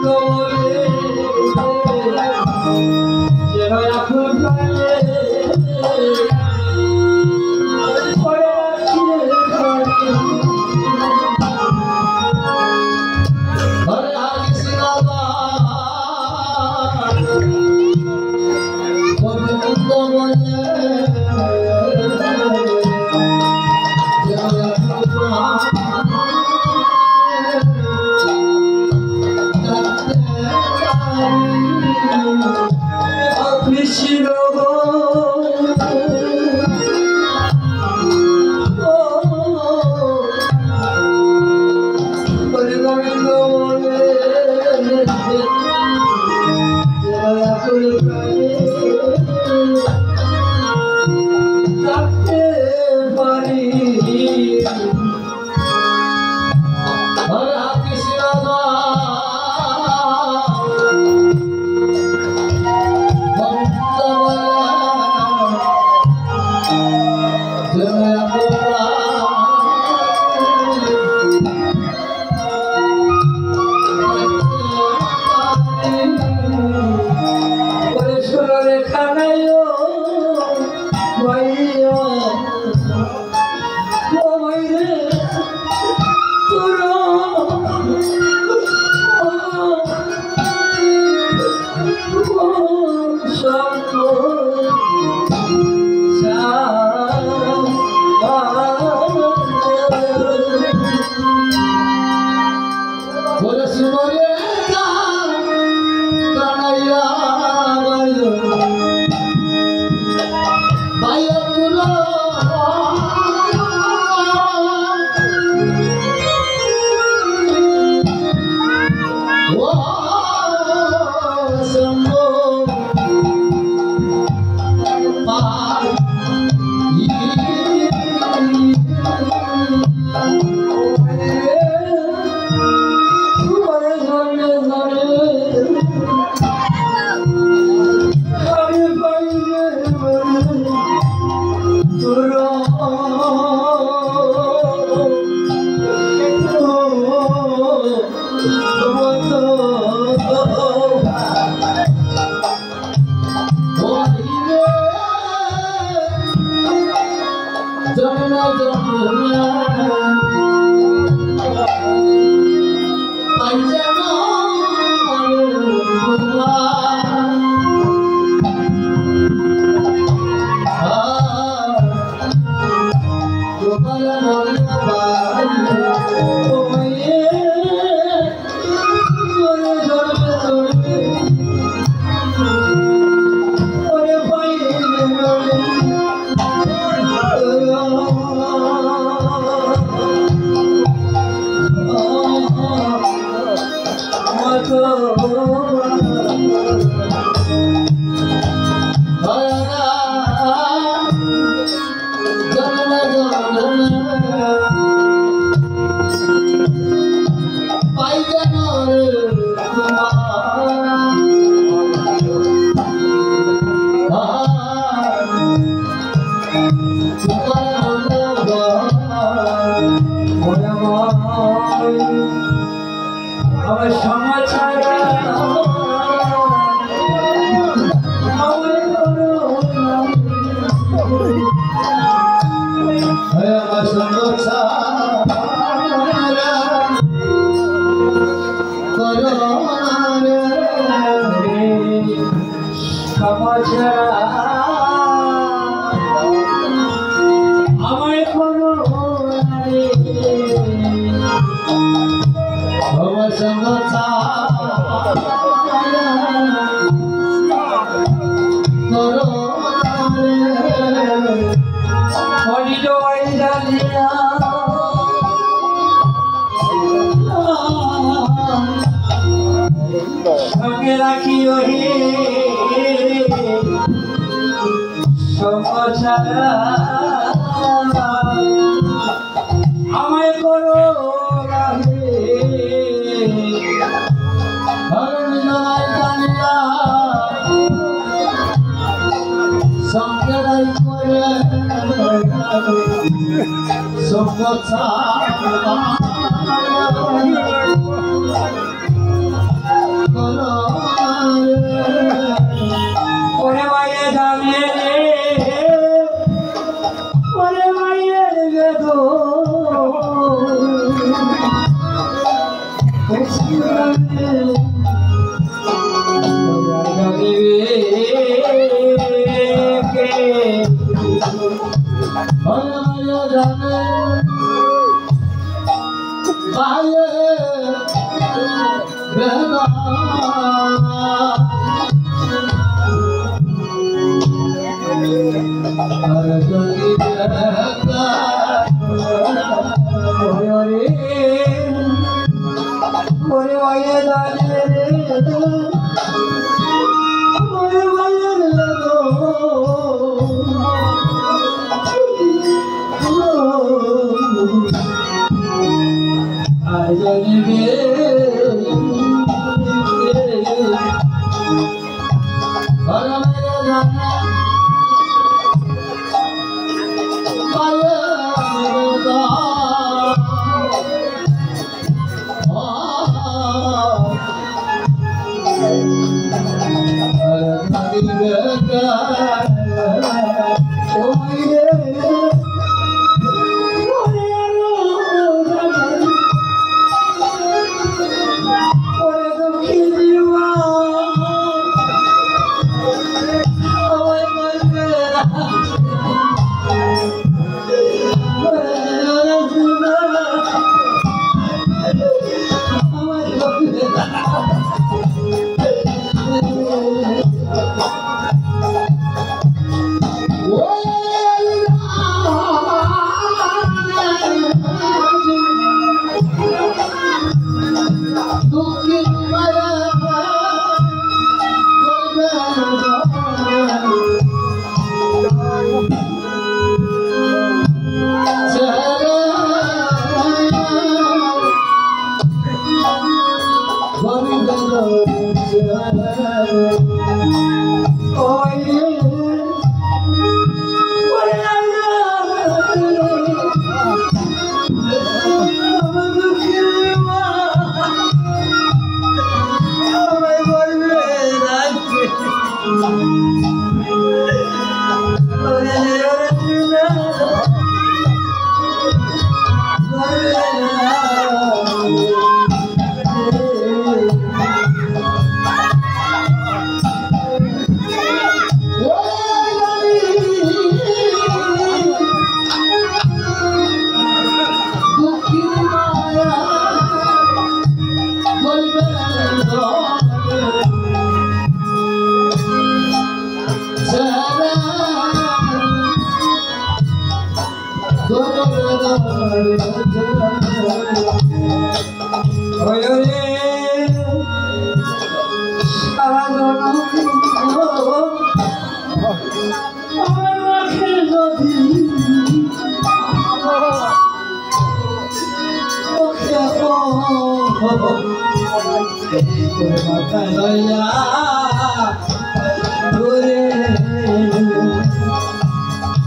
আমার সমাচার আমায় করো আমার সমাচার করো হরিজয় জানিয়া সঙ্গে রাখিও হে সমাচার আমায় করো হরিজয় জানিয়া সঙ্গে রাখিও সমাচার ওরে মায়ে জানে রে ওরে মায়ের গো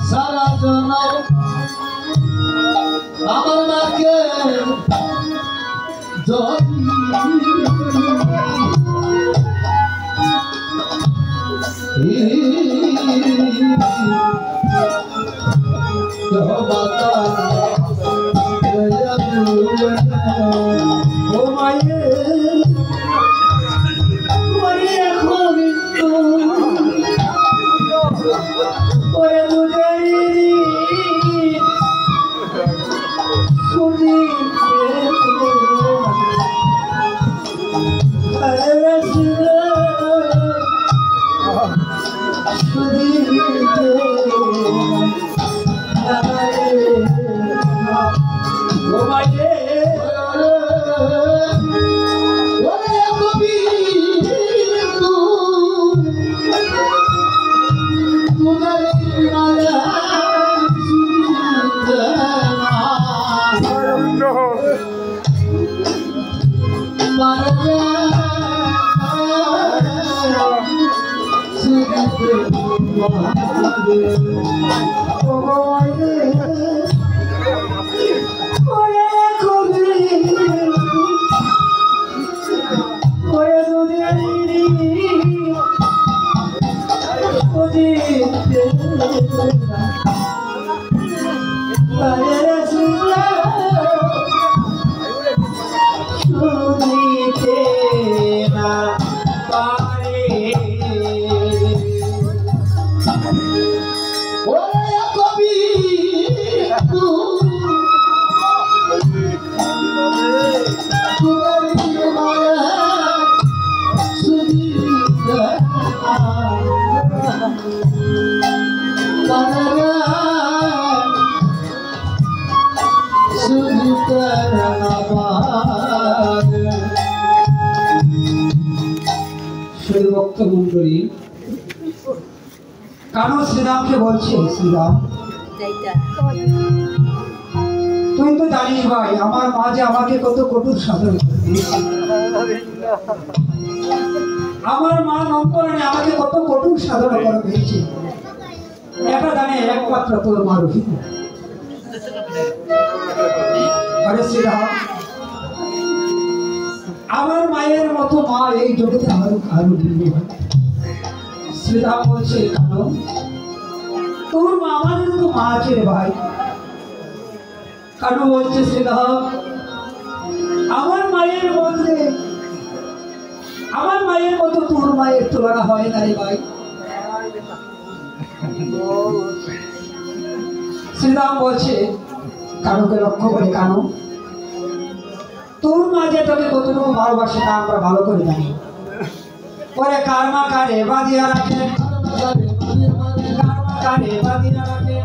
সারা জন আমার মাকে ও মায়ে ওরে বুঝাইরি শুনি ভক্ত মন্ডলী কানো শ্রীরামকে বলছে, শ্রীরাম তুই তো জানিস ভাই আমার মা যে আমাকে কত কঠোর শাসন করেছে। আমার মা নন্দরানী আমাকে কত কঠোর সাধনা করে পেয়েছে, এটা জানে একমাত্র তোর মা রূপী। আরে শ্রীরাম আমার মায়ের মতো মা এই জগতে আরো কারো ভিন্ন হয়। শ্রীরাম বলছে কানো তোর মা আমাদের তো মা আছে রে ভাই। কানো বলছে শ্রীরাম আমার মায়ের মধ্যে আমার মায়ের মতো তোর মায়ের তুলনা হয় না রে ভাই। শ্রীরাম বলছে কানোকে লক্ষ্য করে, কানো তোর মা যে তোকে কতটুকু ভালোবাসে তা আমরা ভালো করে জানি। পরে কারমা কারে বাঁধিয়া রাখে, কারমা কারে বাঁধিয়া রাখে,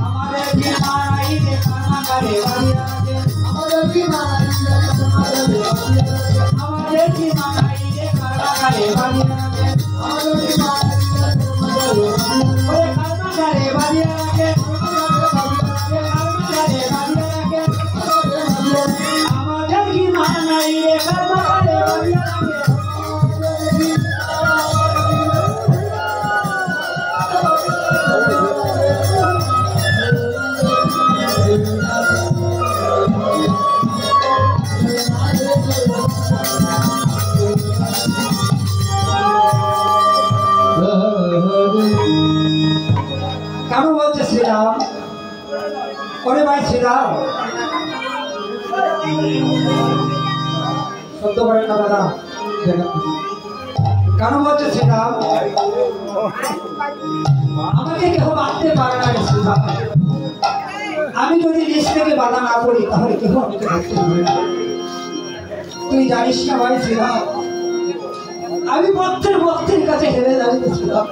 আমাদের কি মারাই রে কারমা কারে বাঁধিয়া রাখে, আমাদের কি মারাই রে কারমা কারে বাঁধিয়া রাখে, পরে কারমা কারে বাঁধিয়া রাখে, কারমা কারে বাঁধিয়া রাখে, আমাদের কি মারাই রে কারমা কারে বাঁধিয়া রাখে। কেন বলছে শ্রীরাম? ওরে ভাই শ্রীরাম সত্য করে না দাদা। কেন বলছে শ্রীরাম? আমাকে কেউ বাঁধতে পারে না শ্রীরাম। আমি যদি নিজ থেকে বাধা না করি তাহলে কেউ আমাকে বাঁধতে পারে না। তুই জানিস না ভাই শ্রীরাম আমি ভক্তের কাছে হেরে যাবি শ্রীরাম।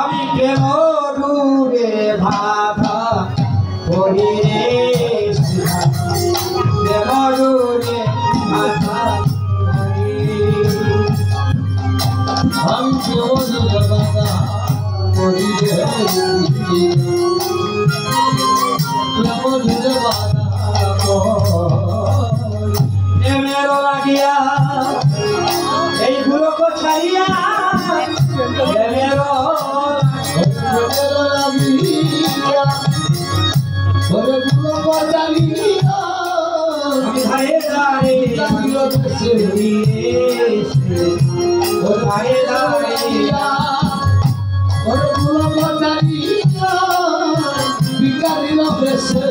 আমি প্রেম ডুবে ভাত হরি রে দেবরুরে মাতা হরি আমি কেবল বাবা করি রে কেবল বাবা এমেরো লাগিয়া এইগুলো কো ছাড়িয়া এমেরো লাগিয়া ওরে গুলো বাজারিয়া আমি ধারে ধারে জাগিলো দেশে ও ধারে ধারে ওরে গুলো বাজারিয়া বিকারিলো দেশে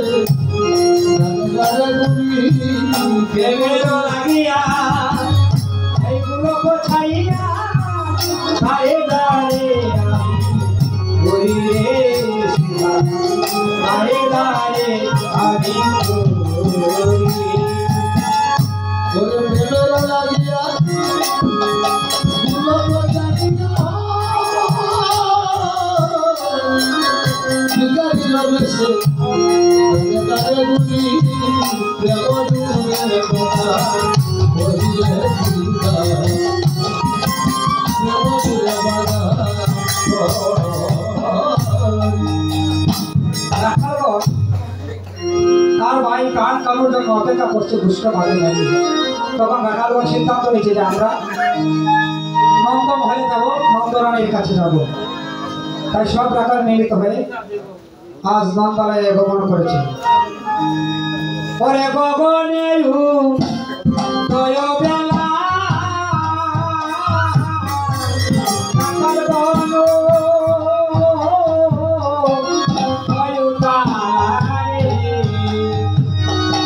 এমেরো লাগিয়া এইগুলো কো ছাড়িয়া ধারে ধারে হরি রে ধারে ধারে আমি হরি ওরে প্রেমের লাগিয়া গুলো বাজারিয়া বিকারিলো দেশে তারে গুলি দেবদুরে কথা বলিলে চিন্তা দেবদুরে বাধা তার ভাই কান কামড় যখন অপেক্ষা করছে দুষ্ট ভাগে লাগে তখন রাখালগণ সিদ্ধান্ত নিয়েছে যে আমরা নন্দমহলে যাব নন্দরানীর কাছে যাব তাই সব রাখাল মিলিত হয়ে আজ নন্দালয়ে গমন করেছে ওরে গগনে তয় বেলা রাখাল বন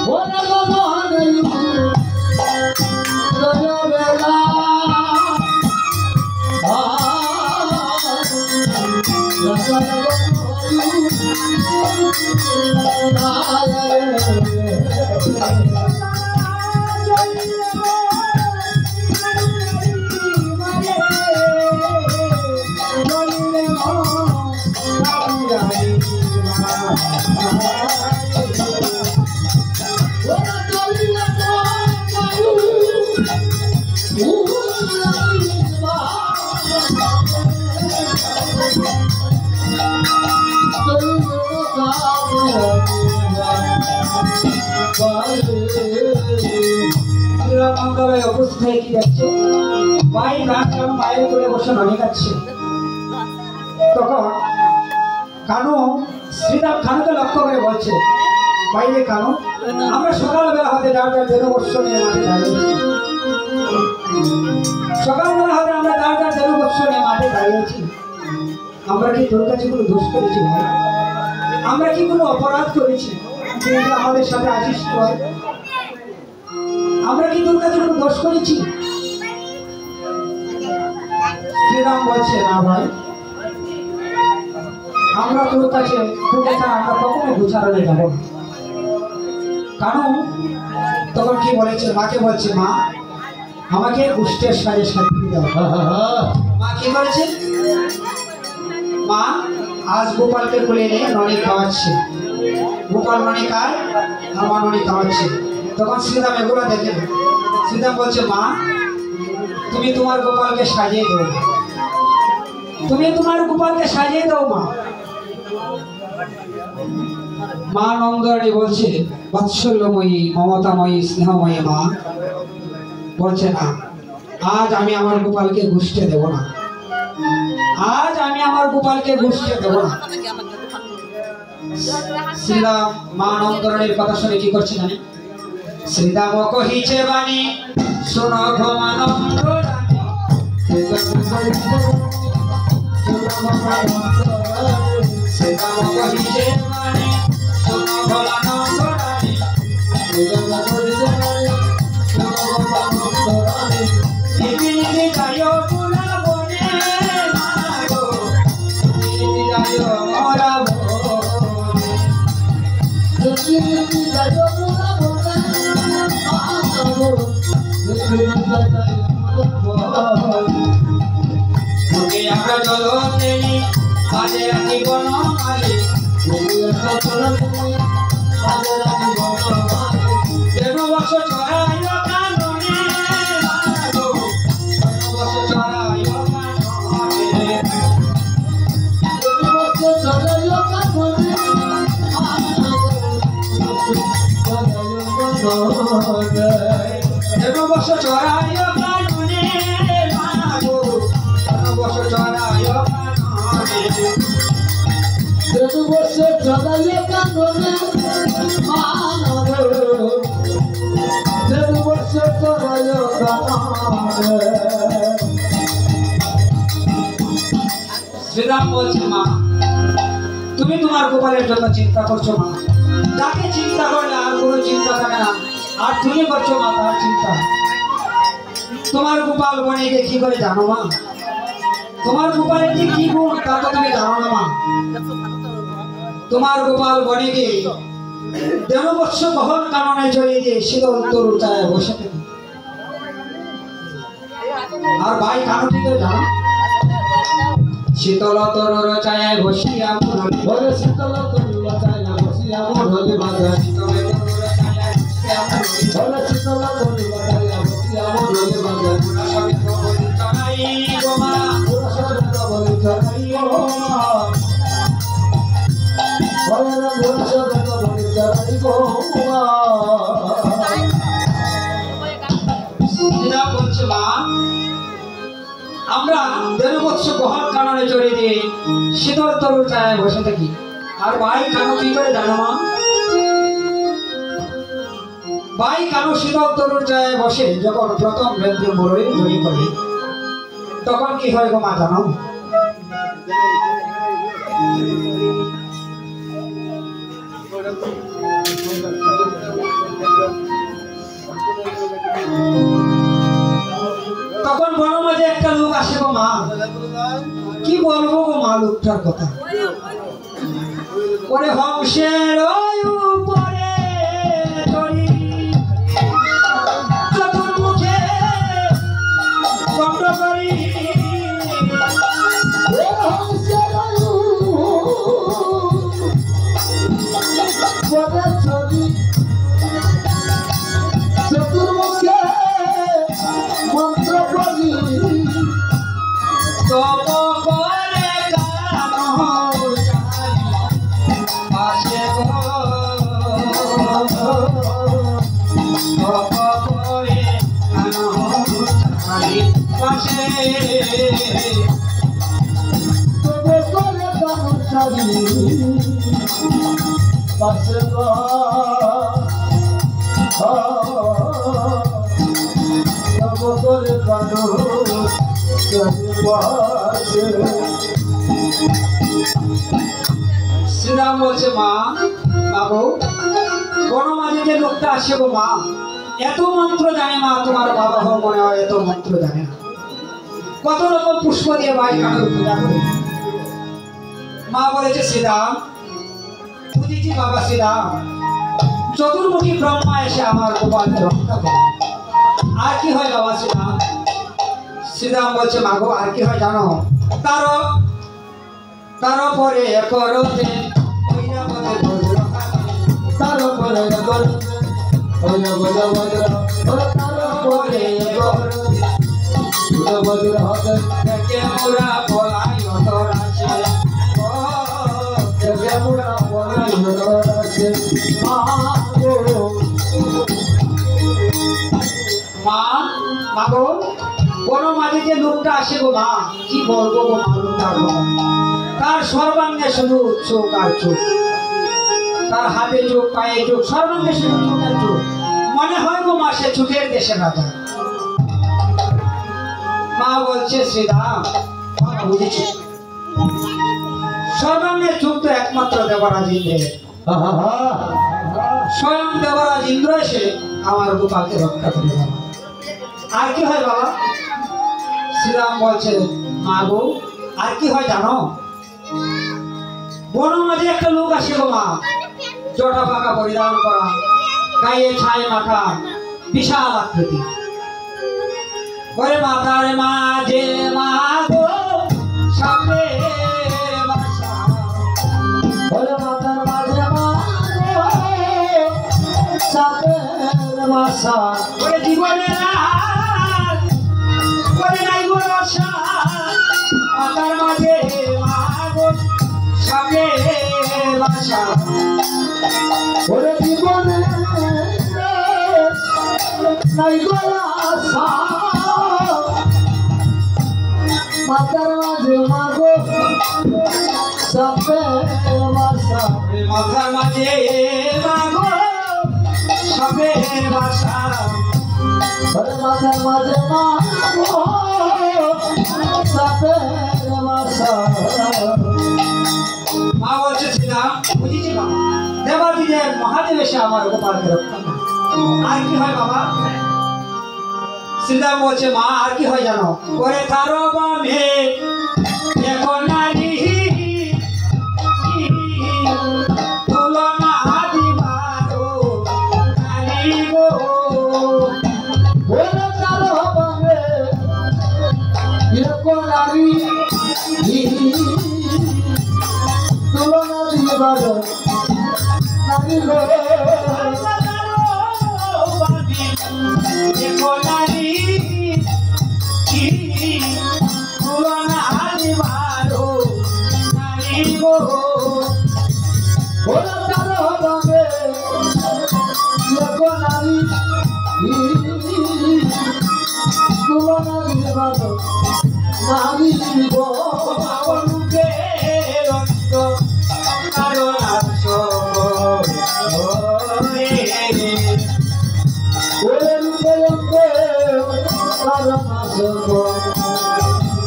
ওরে গগনে রজবেলা মন্দালয়ে উপস্থিত হয়ে কি দেখছে ভাই রাত পায়ের করে বসে নামি খাচ্ছে তখন কানু শ্রীরাম খানুকে লক্ষ্য করে বলছে বাইরে কানু আমরা সকালবেলা হতে যার যার দেববর্ষ নিয়ে মাঠে দাঁড়িয়েছি সকালবেলা হতে আমরা যার যার দেববর্ষ নিয়ে মাঠে দাঁড়িয়েছি আমরা কি তোর কাছে কোনো দোষ করেছি ভাই আমরা কি কোনো অপরাধ করেছি তুই আমাদের সাথে আসিস ভাই আমরা কি তোর কাছে কোনো দোষ করেছি শ্রীরাম বলছে না ভাই আমরা তোর কাছে তোকে ছাড়া আমরা কখনো গোচারণে যাব না কারণ তখন কি বলেছে মাকে বলছে মা আমাকে উষ্টের সাজে সাজিয়ে দাও মা কি করেছে মা আজ গোপালকে কোলে নিয়ে ননি খাওয়াচ্ছে গোপাল ননি খায় আমার ননি খাওয়াচ্ছে তখন শ্রীরাম এগুলো দেখে শ্রীরাম বলছে মা তুমি তোমার গোপালকে সাজিয়ে দাও তুমি তোমার গোপালকে সাজিয়ে দাও মা মা নন্দরানী বলছে বাৎসল্যময়ী মমতাময়ী স্নেহময়ী মা বলছে না আজ আমি আমার গোপালকে গুষ্টে দেব না আজ আমি আমার গোপালকে গুষ্টে দেব না শ্রীরাম মা নন্দরানীর কথা শুনে কি করছে জানি শ্রীরাম কহিছে বাণী শোনো ঘমা নন্দরানী শ্রীরাম কহিছে বাণী শোনো ঘমা নন্দরানী নিবিড় যায় পুরা বনে মাগো নিবিড় যায় মরা বনে আমরা জল নেই আজে রাখি বনমালী তেরো বছর চড়াইল কাননে মাগো, 13 বছর চড়াইল কাননে। 13 বছর চড়াইল কাননে মাগো, 13 বছর চড়াইল কাননে। শ্রীরাম বলছে মা, তুমি তোমার গোপালের জন্য চিন্তা করছো মা, তাকে চিন্তা করলে আর কোনো চিন্তা থাকে না, আর তুমি করছো মা তার চিন্তা। তোমার গোপাল বনে কি করে জানো মা? তোমার গোপালের যে কি গুণ তা তো তুমি জানো না মা। তোমার গোপাল বনে গিয়ে 13 বৎসর বহন কাননে জড়িয়ে দিয়ে শীতল তরুর চায় বসে থাকে। আর ভাই কানো কি করে জানো? শীতল তরুর চায় বসিয়া মুরলি, বলে শীতল তরুর চায় বসিয়া মুরলি বাজায়, শীতল তরুর চায় বসিয়া মুরলি, বলে শীতল তরুর চায় বসিয়া মুরলি বাজায়। সবিত বলি চড়াই গো মা, বলি চড়াই গো মা, বলে বলি চড়াই গো মা। শ্রীরাম বলছে মা, আমরা 13 বৎসর বহন কাননে জড়িয়ে দিয়ে শীতল তরুর ছায়ায় বসে থাকি। আর ভাই কানো কি করে জানো মা? ভাই কানো শীতল তরুর ছায়ায় বসে যখন প্রথম বেদ্য মুরলি জড়ি করে, তখন কি হয় গো মা জানো? তখন বড় মাঝে একটা লোক আসে গো মা, কি বলবো গো মা লোকটার কথা। ওরে হংসের উপরে চড়ি চতুর্মুখে দণ্ড করি, চতুর্মুখে মন্ত্র পড়ি, তব করে কানো চাই পাশে গো, তব করে কানো চাই পাশে। তবে করে কানু ছাড়ি পাশে গো, তবে করে কানু ছাড়ি পাশে। শ্রীরাম বলছে মা, বাবু বনমাঝে যে লোকটা আসে গো মা, এত মন্ত্র জানে মা, তোমার বাবা হোক মনে হয় এত মন্ত্র জানে না। কত রকম পুষ্প দিয়ে ভাই কানের পূজা করে। মা বলেছে শ্রীরাম, বুঝেছি বাবা শ্রীরাম, চতুর্মুখী ব্রহ্মা এসে আমার গোপালকে রক্ষা করে। আর কি হয় বাবা শ্রীরাম? শ্রীরাম বলছে মাগো আর কি হয় জানো? তার পরে করতে তার উপরে বলবে বলে বলে বলে তার উপরে বলে বলে হবে মোরা বলাই আছে কেমরা বলাই আছে মা মাগো কোন মাঝে যে লোকটা আসে গো মা, কি বলবো গো মা লোকটার কথা। তার সর্বাঙ্গে শুধু চোখ আর চোখ, তার হাতে চোখ পায়ে চোখ, সর্বাঙ্গে শুধু চোখ আর চোখ। মনে হয় গো মা সে চোখের দেশে রাজা। মা বলছে শ্রীরাম, বুঝেছি সর্বাঙ্গের চোখ তো একমাত্র দেবরাজ ইন্দ্রের। স্বয়ং দেবরাজ ইন্দ্র এসে আমার গোপালকে রক্ষা করে বাবা। আর কি হয় বাবা? শ্রীরাম বলছে মা গো আর কি হয় জানো? বনের মাঝে একটা লোক আসে গো মা, জটা পাকা পরিধান করা, গায়ে ছাই মাখা, বিশাল আকৃতি। ওরে মাথার মাঝে মা গো সাপের বাসা, ওরে মাথা আশা ওরে জীবনের আর ওরে নাই গো আশা তার মাঝে মাগো সবে বাসা ওরে জীবনে নাই গো আশা মাতার মাঝে মাগো সবে বাসা মাথার মাঝে মাগো সবে বাসা ওরে মাতার মাঝে মাগো সবে বাসা মা বলছিলাম বুঝেছি বাবা দেবাদিদের মহাদেব এসে আমার গোপালকে রক্ষা করে। আর কি হয় বাবা শ্রীরাম বলছে মা আর কি হয় জানো করে তারো বামে এখন নারী তুলনা দিবারো নারী গো ওরে তারো বামে এরকম নারী তুলনা দিবার নারী গো এখন নারী তুলনা দিবারো নারী গো ওরে তারো বামে এরকম নারী তুলনা দিবার নারী গো বাবুকে রক্ত কারণ ওরে রূপে রূপে কারণ আসব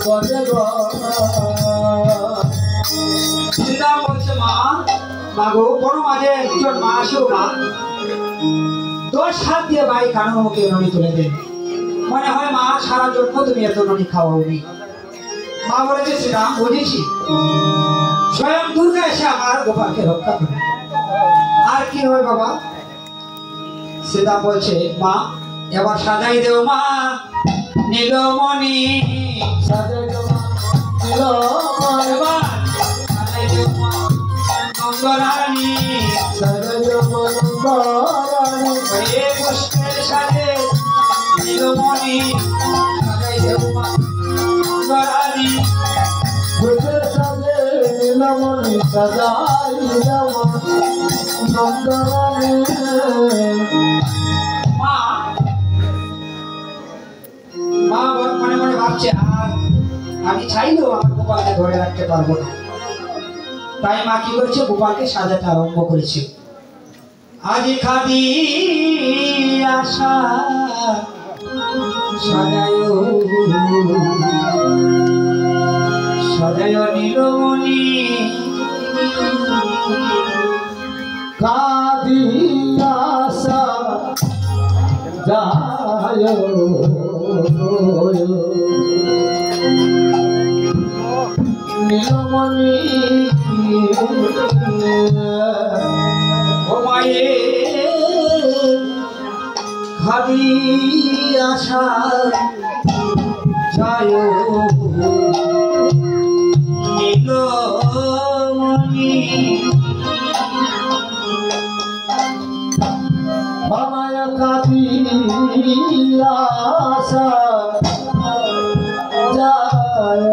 করে গো শ্রীরাম বলছে মা মাগো কোনো মাঝে একজন মা আসেও মা 10 হাত দিয়ে ভাই কানো মুখে ননি তুলে দেন মনে হয় মা সারা জন্ম তুমি এত ননি খাওয়াওনি মা বলেছে শ্রীরাম বুঝেছি স্বয়ং দুর্গা এসে আমার গোপালকে রক্ষা করে আর কি হয় বাবা শ্রীরাম বলছে মা এবার সাজাই দেও মা নীলমণি সাজে জমা দিল এবার সাজাই দেও মা নন্দরানী সাজে জমা নন্দরানী হয়ে কষ্টের সাজে নীলমণি সাজাই দেও মা নন্দরানী বুঝে সাজে নীলমণি সাজাই জমা নন্দরানী মা মা মনে মনে ভাবছে আর আমি চাইলেও আমার গোপালকে ধরে রাখতে পারবো না তাই মা কি করেছে গোপালকে সাজাতে আরম্ভ করেছে আজি খাদি আশা সাজায় সাজায় নীলমণি কাদি আশা যায় নীলমণি ও মায়ে খাদি আশা যায় নীলমণি মামায় কাদি আশা যায়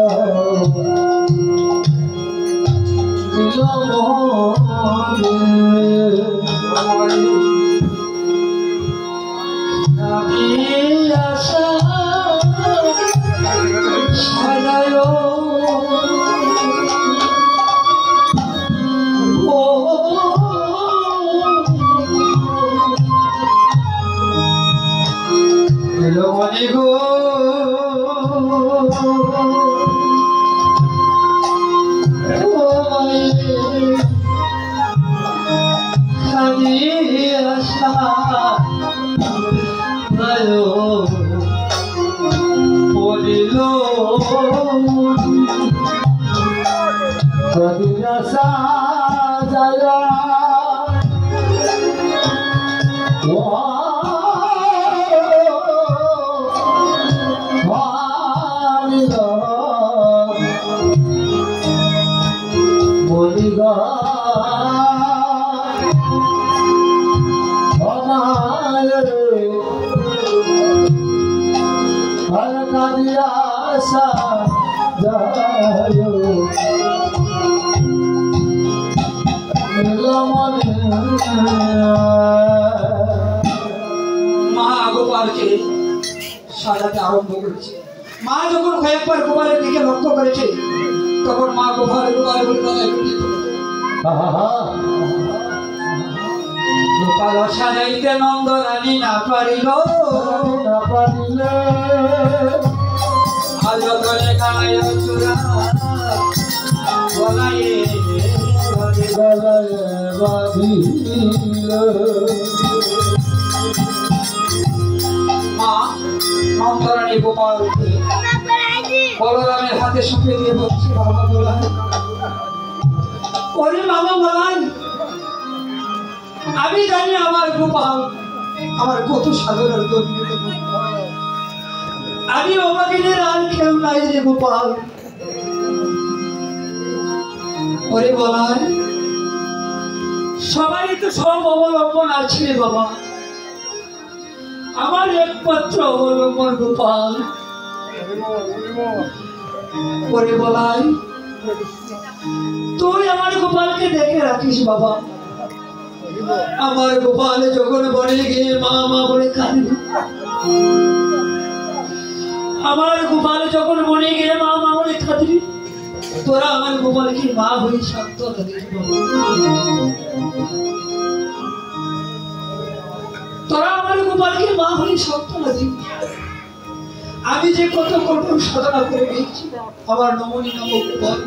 মা গোপালকে সাজাতে আরম্ভ করেছে। মা যখন কয়েকবার গোপালের দিকে লক্ষ্য করেছে তখন মা গোপাল গোপাল সাজাইতে নন্দ রানী না পারিল আজ গায় চূড়া গলায় মা নন্দরানী গোপালকে বলরামের হাতে সুপে দিয়ে বলছে বাবা বলাই ওরে বাবা বলাই আমি জানি আমার গোপাল আমার কত সাধনার দণ্ডিত আমি অবাগিনের আর কেউ নাই রে গোপাল ওরে বলাই সবারই তো সব অবলম্বন আছে রে বাবা আমার একমাত্র অবলম্বন গোপাল ওরে বলাই তুই আমার গোপালকে দেখে রাখিস বাবা আমার গোপাল যখন বনে গিয়ে মা মা বলে কাঁদবে আমার গোপাল যখন বনে গিয়ে মা মা বলে কাঁদবে তোরা আমার গোপালকে মা হয়ে শান্ত তোরা আমার গোপালকে মা হয়ে শান্ত দিবি আমি যে কত কঠোর সাধনা করে গেছি আমার নমনী নম গোপাল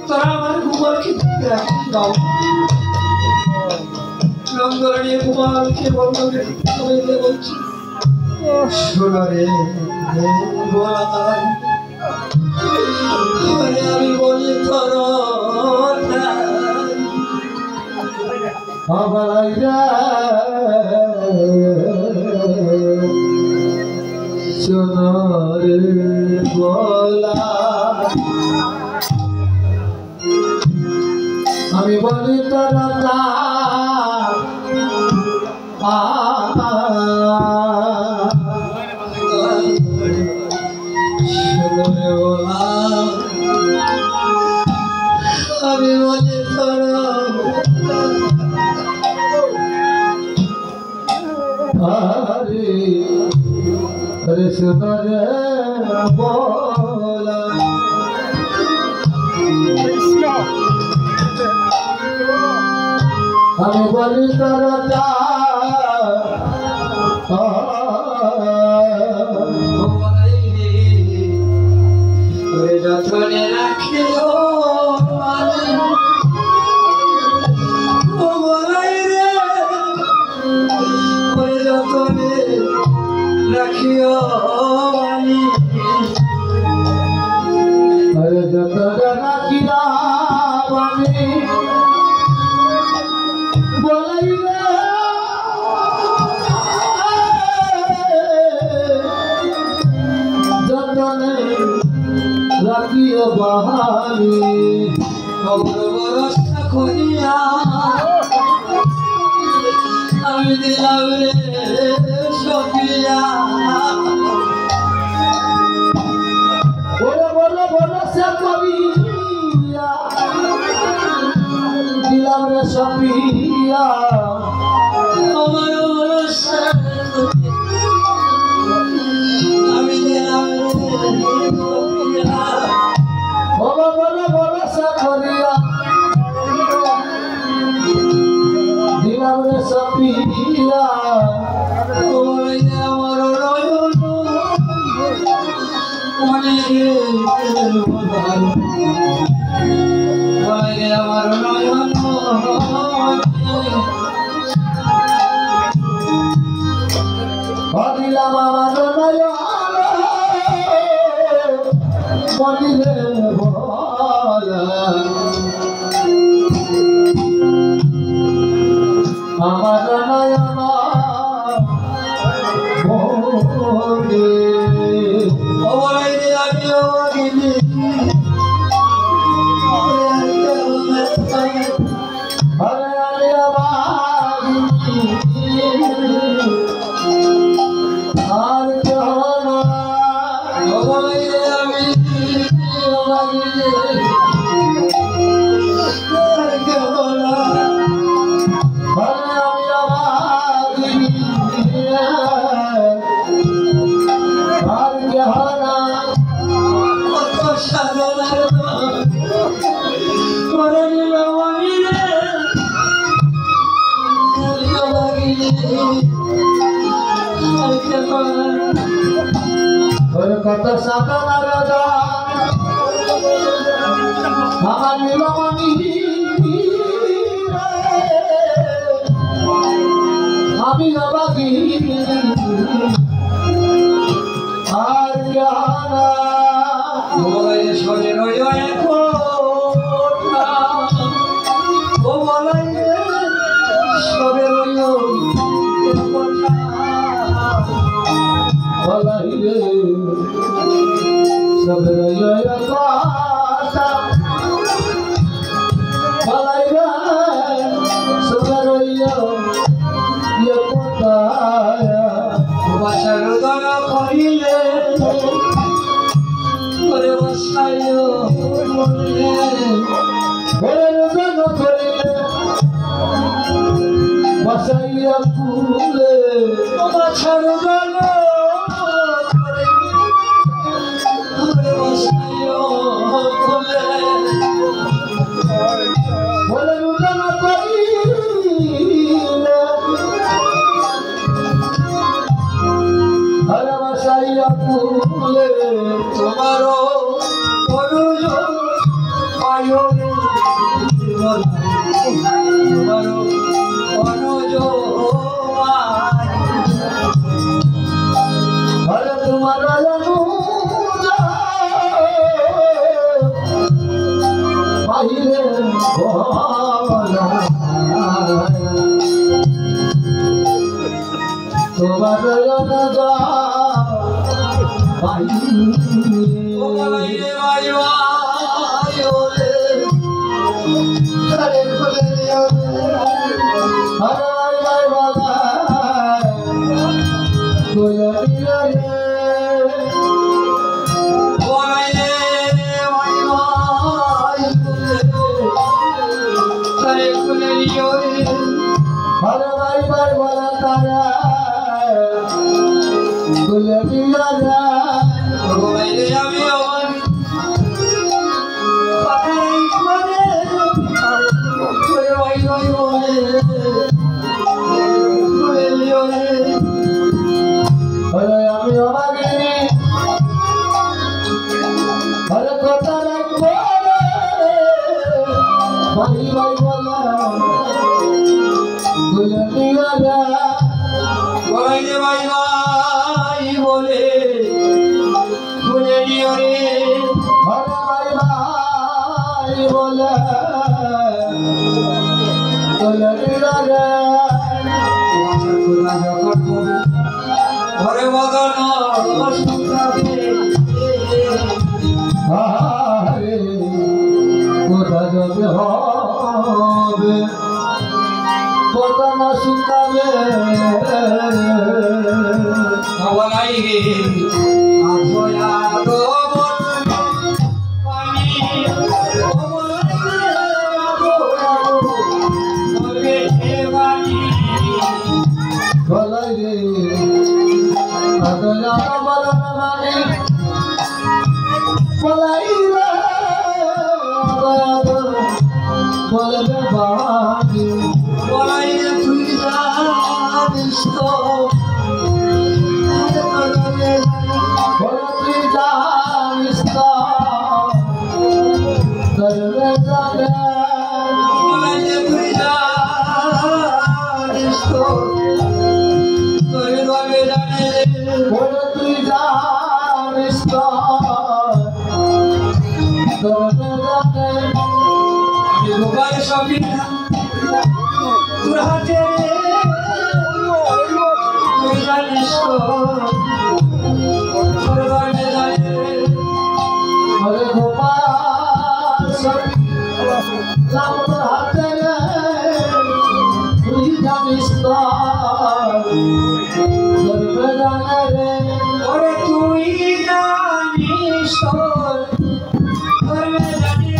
তোরা আমার গোপালকে দেখে রাখিস দাও নন্দরানী গোপালকে বলছি শোনো রে আমি বলি তোর শোনো রে বলা আমি বলি তোর আমি বলি তোর হরে শোনো রে বলা আমি বলি তোর যতনে রাখিও যতনে রাখিও হরে যতনে রাখিয়া বাণী বলাইবে যতনে রাখিও বাহানি খবর বরসা করিয়া আমি দিলাম রে সপিয়া বলে বলে বরসা করিয়া দিলাম রে সপিয়া আমার বরসা আমি দিলাম রে সপিয়া বলে বলে বরসা করিয়া দিলাম রে সপিয়া আমার নয়ন মনে আমার নয়ন দিলাম আমার নয়ন মনিরে বলা আমার নয়ন আমি কত সাধনার আমার নীলমণি আমি অবাকি আর জানা বলাই সরে রয় ও বলাই সবে রয় বলাই রে সবে রয় কথা বলাই রে সবে রয় কথা বাছার দয়া করিলে করে বসাইও করে রোদন করিলে বসাইয়া ফুলে বাছার দয়া করে বসাইও ফুলে করে রোদন করিলে হরে বসাইয়া ফুলে তোমারও অনুজ পায়ো তোমারও অনুজ হরে তোমার অনুজ বাহিরে তোমার অনুজ হরে ভাই ভাই বলা তারা বলে দিয়া আমি আমার হরে আমি অবাগিনী হরে কথা রাখবো ভাই ভাই বলা বলে দিয়া ভাই ভাই ভাই বলে বলে দিও রে হরে ভাই ভাই বলে বলে দিও রে ঘরে বদন কোথা যাবে হবে বদন শুকাবে বলাই রে আজয়া তো পানি বলাই রে আজয়া বলরানি বলাই রে বলবে বানি বলাই রে তুই জানিস তো তুই জানিস তো করবে জানে বলাই রে তুই জানিস তো করবে জানে তুই জানিস তো করবে জানে গোপাল সবই তোর হাতে তুই জানিস তো করবে জানে হরে গোপাল সবই তোর হাতে তুই জানিস তো করবে জানে রে ওরে তুই জানিস তো করবে জানে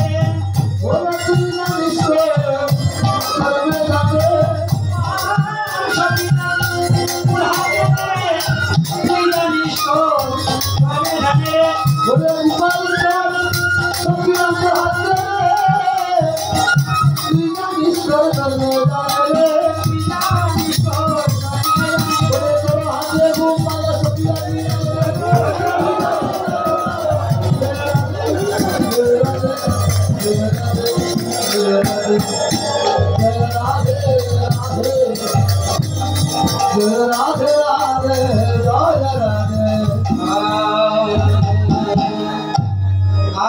ওরে তুই জানিস তো করবে জানে সবই তোর হাতে তুই জানিস তো করবে জানে ওরে গোপাল সবই তোর হাতে তুই জানিস তো করবে জানে তুই জানিস তো রাধে রাধে জয় রাধে।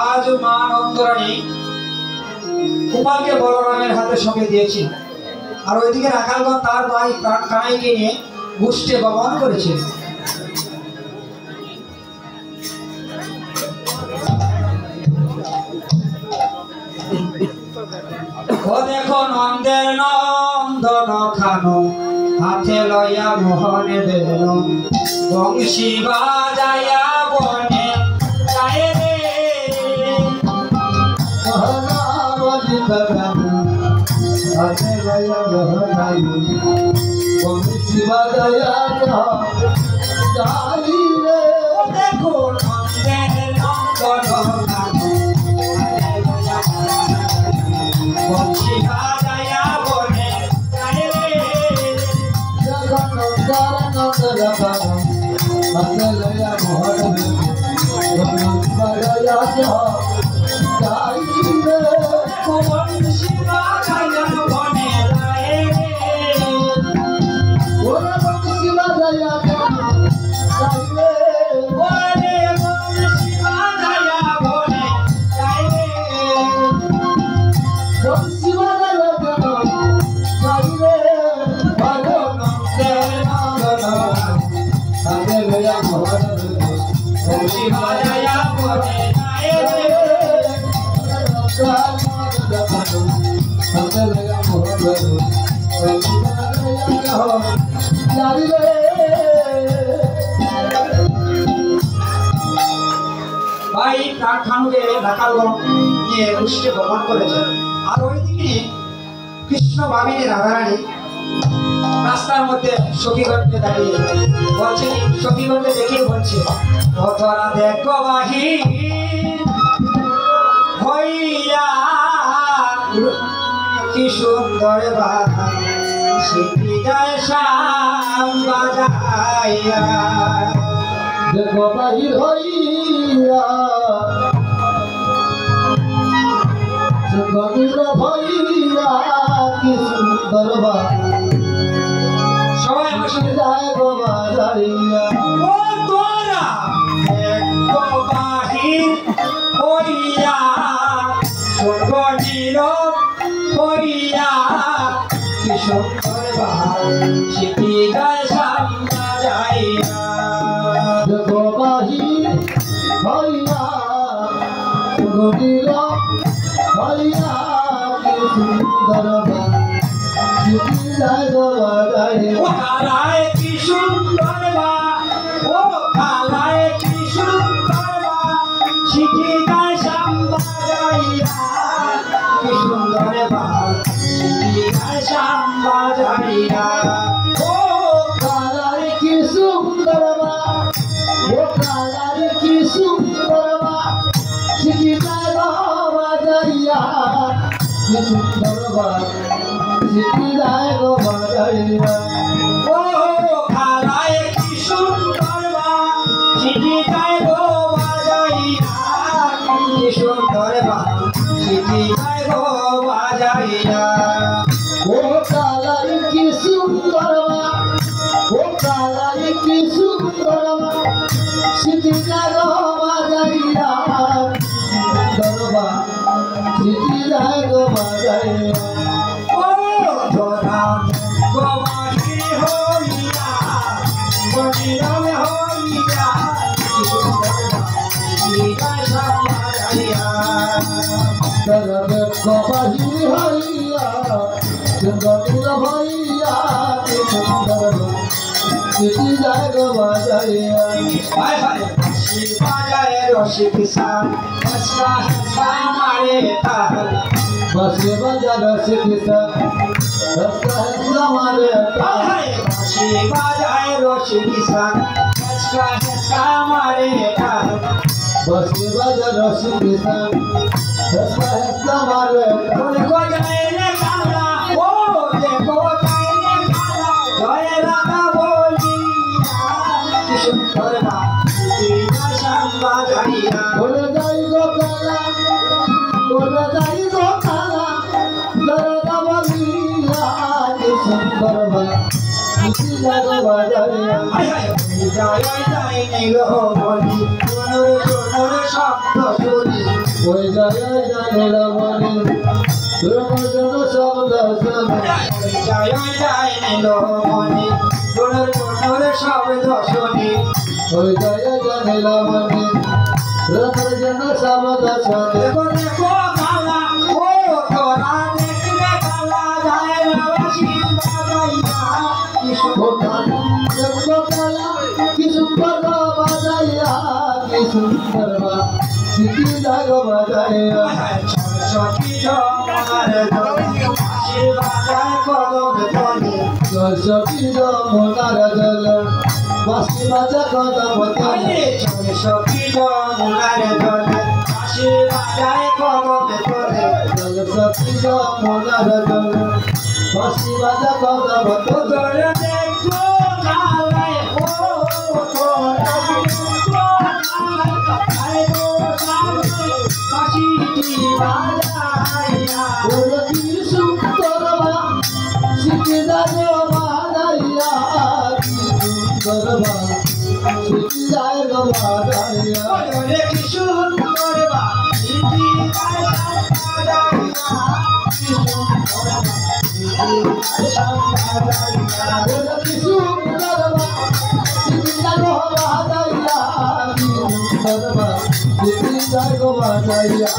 আজ মা নন্দরানী গোপালকে বলরামের হাতে সঁপে দিয়েছিল, আর ওইদিকে রাখালগণ তার ভাই কানাইকে নিয়ে গুষ্ঠে গমন করেছিল। ও দেখো নন্দের নন্দন খানো, হাতে লইয়া মোহনে বেল, বংশী বাজাইয়া বনে যায় রে। হাতে লইয়া মোহনাই বংশী বাজাইয়া যাই রে। ও দেখো নন্দের নন্দন খানো, বংশী বাজাইয়া বনে যায় রে। হাতে লইয়া মোহন বাজাইয়া যাই রে। বংশী বাজাইয়া বনে যায় রে। ওরে বংশী বাজাইয়া যাই রে। ওরে বংশী বাজাইয়া বনে যায় রে। বংশী বাজাইয়া যাই রে। ভালো নন্দের নন্দন হাতে লইয়া মোহন বংশী বাজাইয়া বনে যায় রে। হাতে লইয়া মোহন যাই রে। ভাই কারখানুকে ঢাকালগণ নিয়ে উষ্ঠে গমন করেছে, আর ওইদিকে কৃষ্ণ ভাবিনী রাধারানী রাস্তার মধ্যে সখীগণকে দাঁড়িয়ে বলছে, সখীগণকে দেখে বলছে, তোরা দেখো বাহির হইয়া কি সুন্দর বাগান, সিটি যায় শ্যাম বাজাইয়া। দেখো বাহির হইয়া গভীর হইয়া কি সুন্দর সবাই আমার সঙ্গে যায় গো বাজাইয়া। ও তোরা দেখো বাহির হইয়া স্বর্গ নীরব হইয়া কি সুন্দর বাগান, সিটি যায় শ্যাম বাজাইয়া। দেখো বাহির হইয়া গভীর হইয়া কি সুন্দর যায় গো বাজাইয়া। ও কালায় কি সুন্দর বা, ও কালায় কি সুন্দর বা, সিটি যায় শ্যাম বাজাইয়া। কি সুন্দর বা, সিটি যায় শ্যাম বাজাইয়া। ও কালার কি সুন্দর ও কালার কি সুন্দর সিটি যায় গো বাজাইয়া। কি সুন্দর সিটি যায় গো বাজাইয়া। ও কালায় কি সুন্দর বা, সিটি যায় গো বাজাইয়া। কি সুন্দর বা, সিটি যায় গো বাজাইয়া। ও কালার কি সুন্দর ও কালার কি সুন্দর সিটি যায় গো বাজাইয়া। সুন্দর সিটি যায় গো বাজাইয়া। ও তোরা গোবাহি হইয়া গনিরমে হইয়া কি সুন্দর সিটি যায় শ্যাম বাজাইয়া। তরবে কবাহি হইয়া গভীর হইয়া কি সুন্দর সিটি যায় গো বাজাইয়া। হায় হায় বাঁশি বাজায় রসিক সান, হসকা হসকা মারে তাল। বাঁশি বাজার সিটিসা হসকা হসকা মারে হায় হায় বাঁশি বাজায় রসিক সান, হসকা হসকা মারে তাল। বাঁশি বাজার সিটিসা হসকা হসকা মারে দেখো যায় রে কালা, ও দেখো যায় রে কালা, জয় রাধা বলিয়া কি সুন্দর বা, সিটি যায় শ্যাম বাজাইয়া। ওরে যাই গো কালা ওরে যাই গো কালা জরদা বলিয়া সুন্দর বা মিষ্টি জাগো বাজাইয়া জয় জয় নীলমণি সোনর সোনর শব্দ শুনি ওই জয় জয় নীলমণি সোনর সোনর শব্দ শুনি জয় জয় নীলমণি সোনর সোনর শব্দ শুনি ওই জয় জয় নীলমণি সোনর সোনর শব্দ শুনি দেখো দেখো কালা ও তোরা দেখলে কালা যায় বাবাসি বাজাইয়া কি সুন্দর দেখো কালা কি সুন্দর বাজাইয়া কি সুন্দর বা মিষ্টি জাগো বাজাইয়া সখী জমার বাঁশি বাজায় কদম তলে সখী যমুনার জল বাঁশি বাজা কদম তলে সখী জমার তলে বাঁশি বাজায় কদম তলে সখী যমুনার জল বাঁশি বাজা কদম তলে তোরে দেখো কালায় ও তোরা দেখো কালায় তো সামনে বাঁশিটি বাজাইয়া ওরে কি সুন্দর বা মিষ্টি জাগো বাজাইয়া কি সুন্দর বা মিষ্টি জাগো বাজাইয়া ওরে কি সুন্দর বাঁশিটি বাজাইয়া কি সুন্দর ওরে কি সুন্দর বা মিষ্টি জাগো বাজাইয়া কি সুন্দর বা মিষ্টি জাগো বাজাইয়া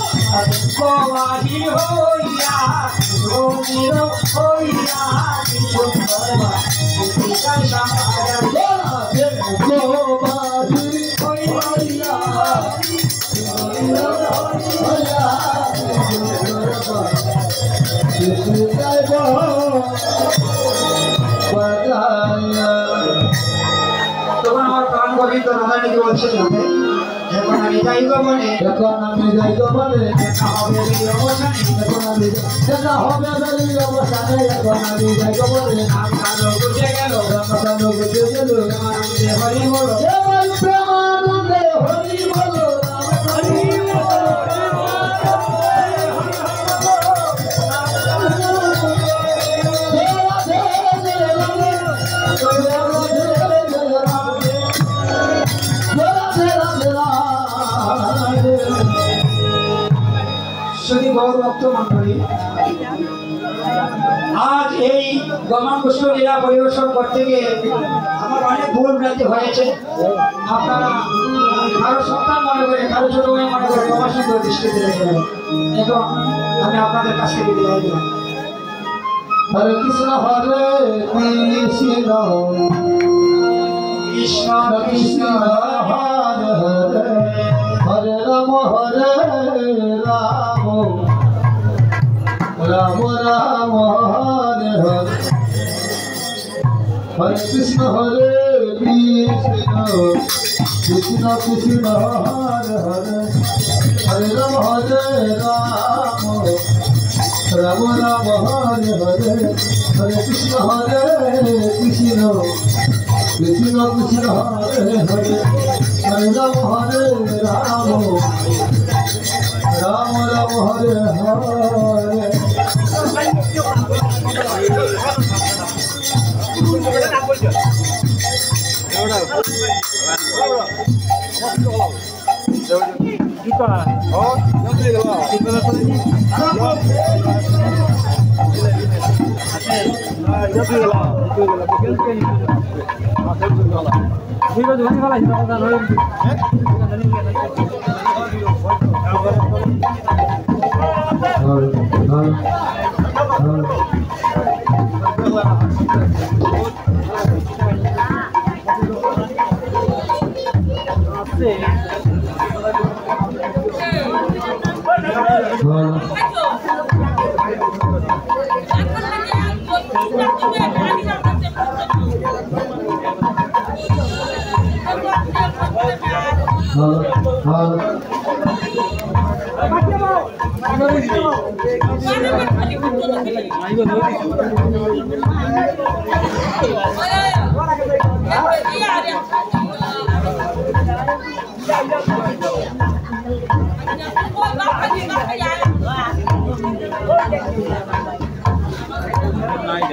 বাঁশি হইয়া রঙিন হইয়া কি সুন্দর বাঁশিটি বাজাইয়া তখন আমার প্রাণ গোবিন্দ রাধানীকে বলছে যাতে এখন আমি যাইব মনে এখন আমি যাইব বলে দেখা হবে এই অবসানে এখন আমি দেখা হবে বলে অবসানে এখন আমি যাইব বলে আলো বুঝে গেল রামকানো বুঝে গেল প্রেমানন্দে হরি বলো যেমন প্রেমানন্দে হরি বলো হরি শুধু গৌর ভক্ত মন্ডলী আজ এই গমাঙ্কুষ্ঠ লীলা পরিবেশন করতে গিয়ে আমার অনেক ভুল ভ্রান্তি হয়েছে আপনারা কারো সন্তান মনে করে কারো ছোট মেয়ে মনে করে ক্ষমা সুন্দর দৃষ্টিতে দেখবেন এবং আমি আপনাদের কাছ থেকে বিদায় দিলাম হরে কৃষ্ণ কৃষ্ণ কৃষ্ণ কৃষ্ণ হরে হরে হরে রাম রাম রাম হরে হরে হরে কৃষ্ণ কৃষ্ণ কৃষ্ণ কৃষ্ণ হরে হরে হরে রাম রাম রাম হরে হরে হরে কৃষ্ণ কৃষ্ণ কৃষ্ণ কৃষ্ণ হরে হরে হরে রাম রাম রাম হরে হরে Nice.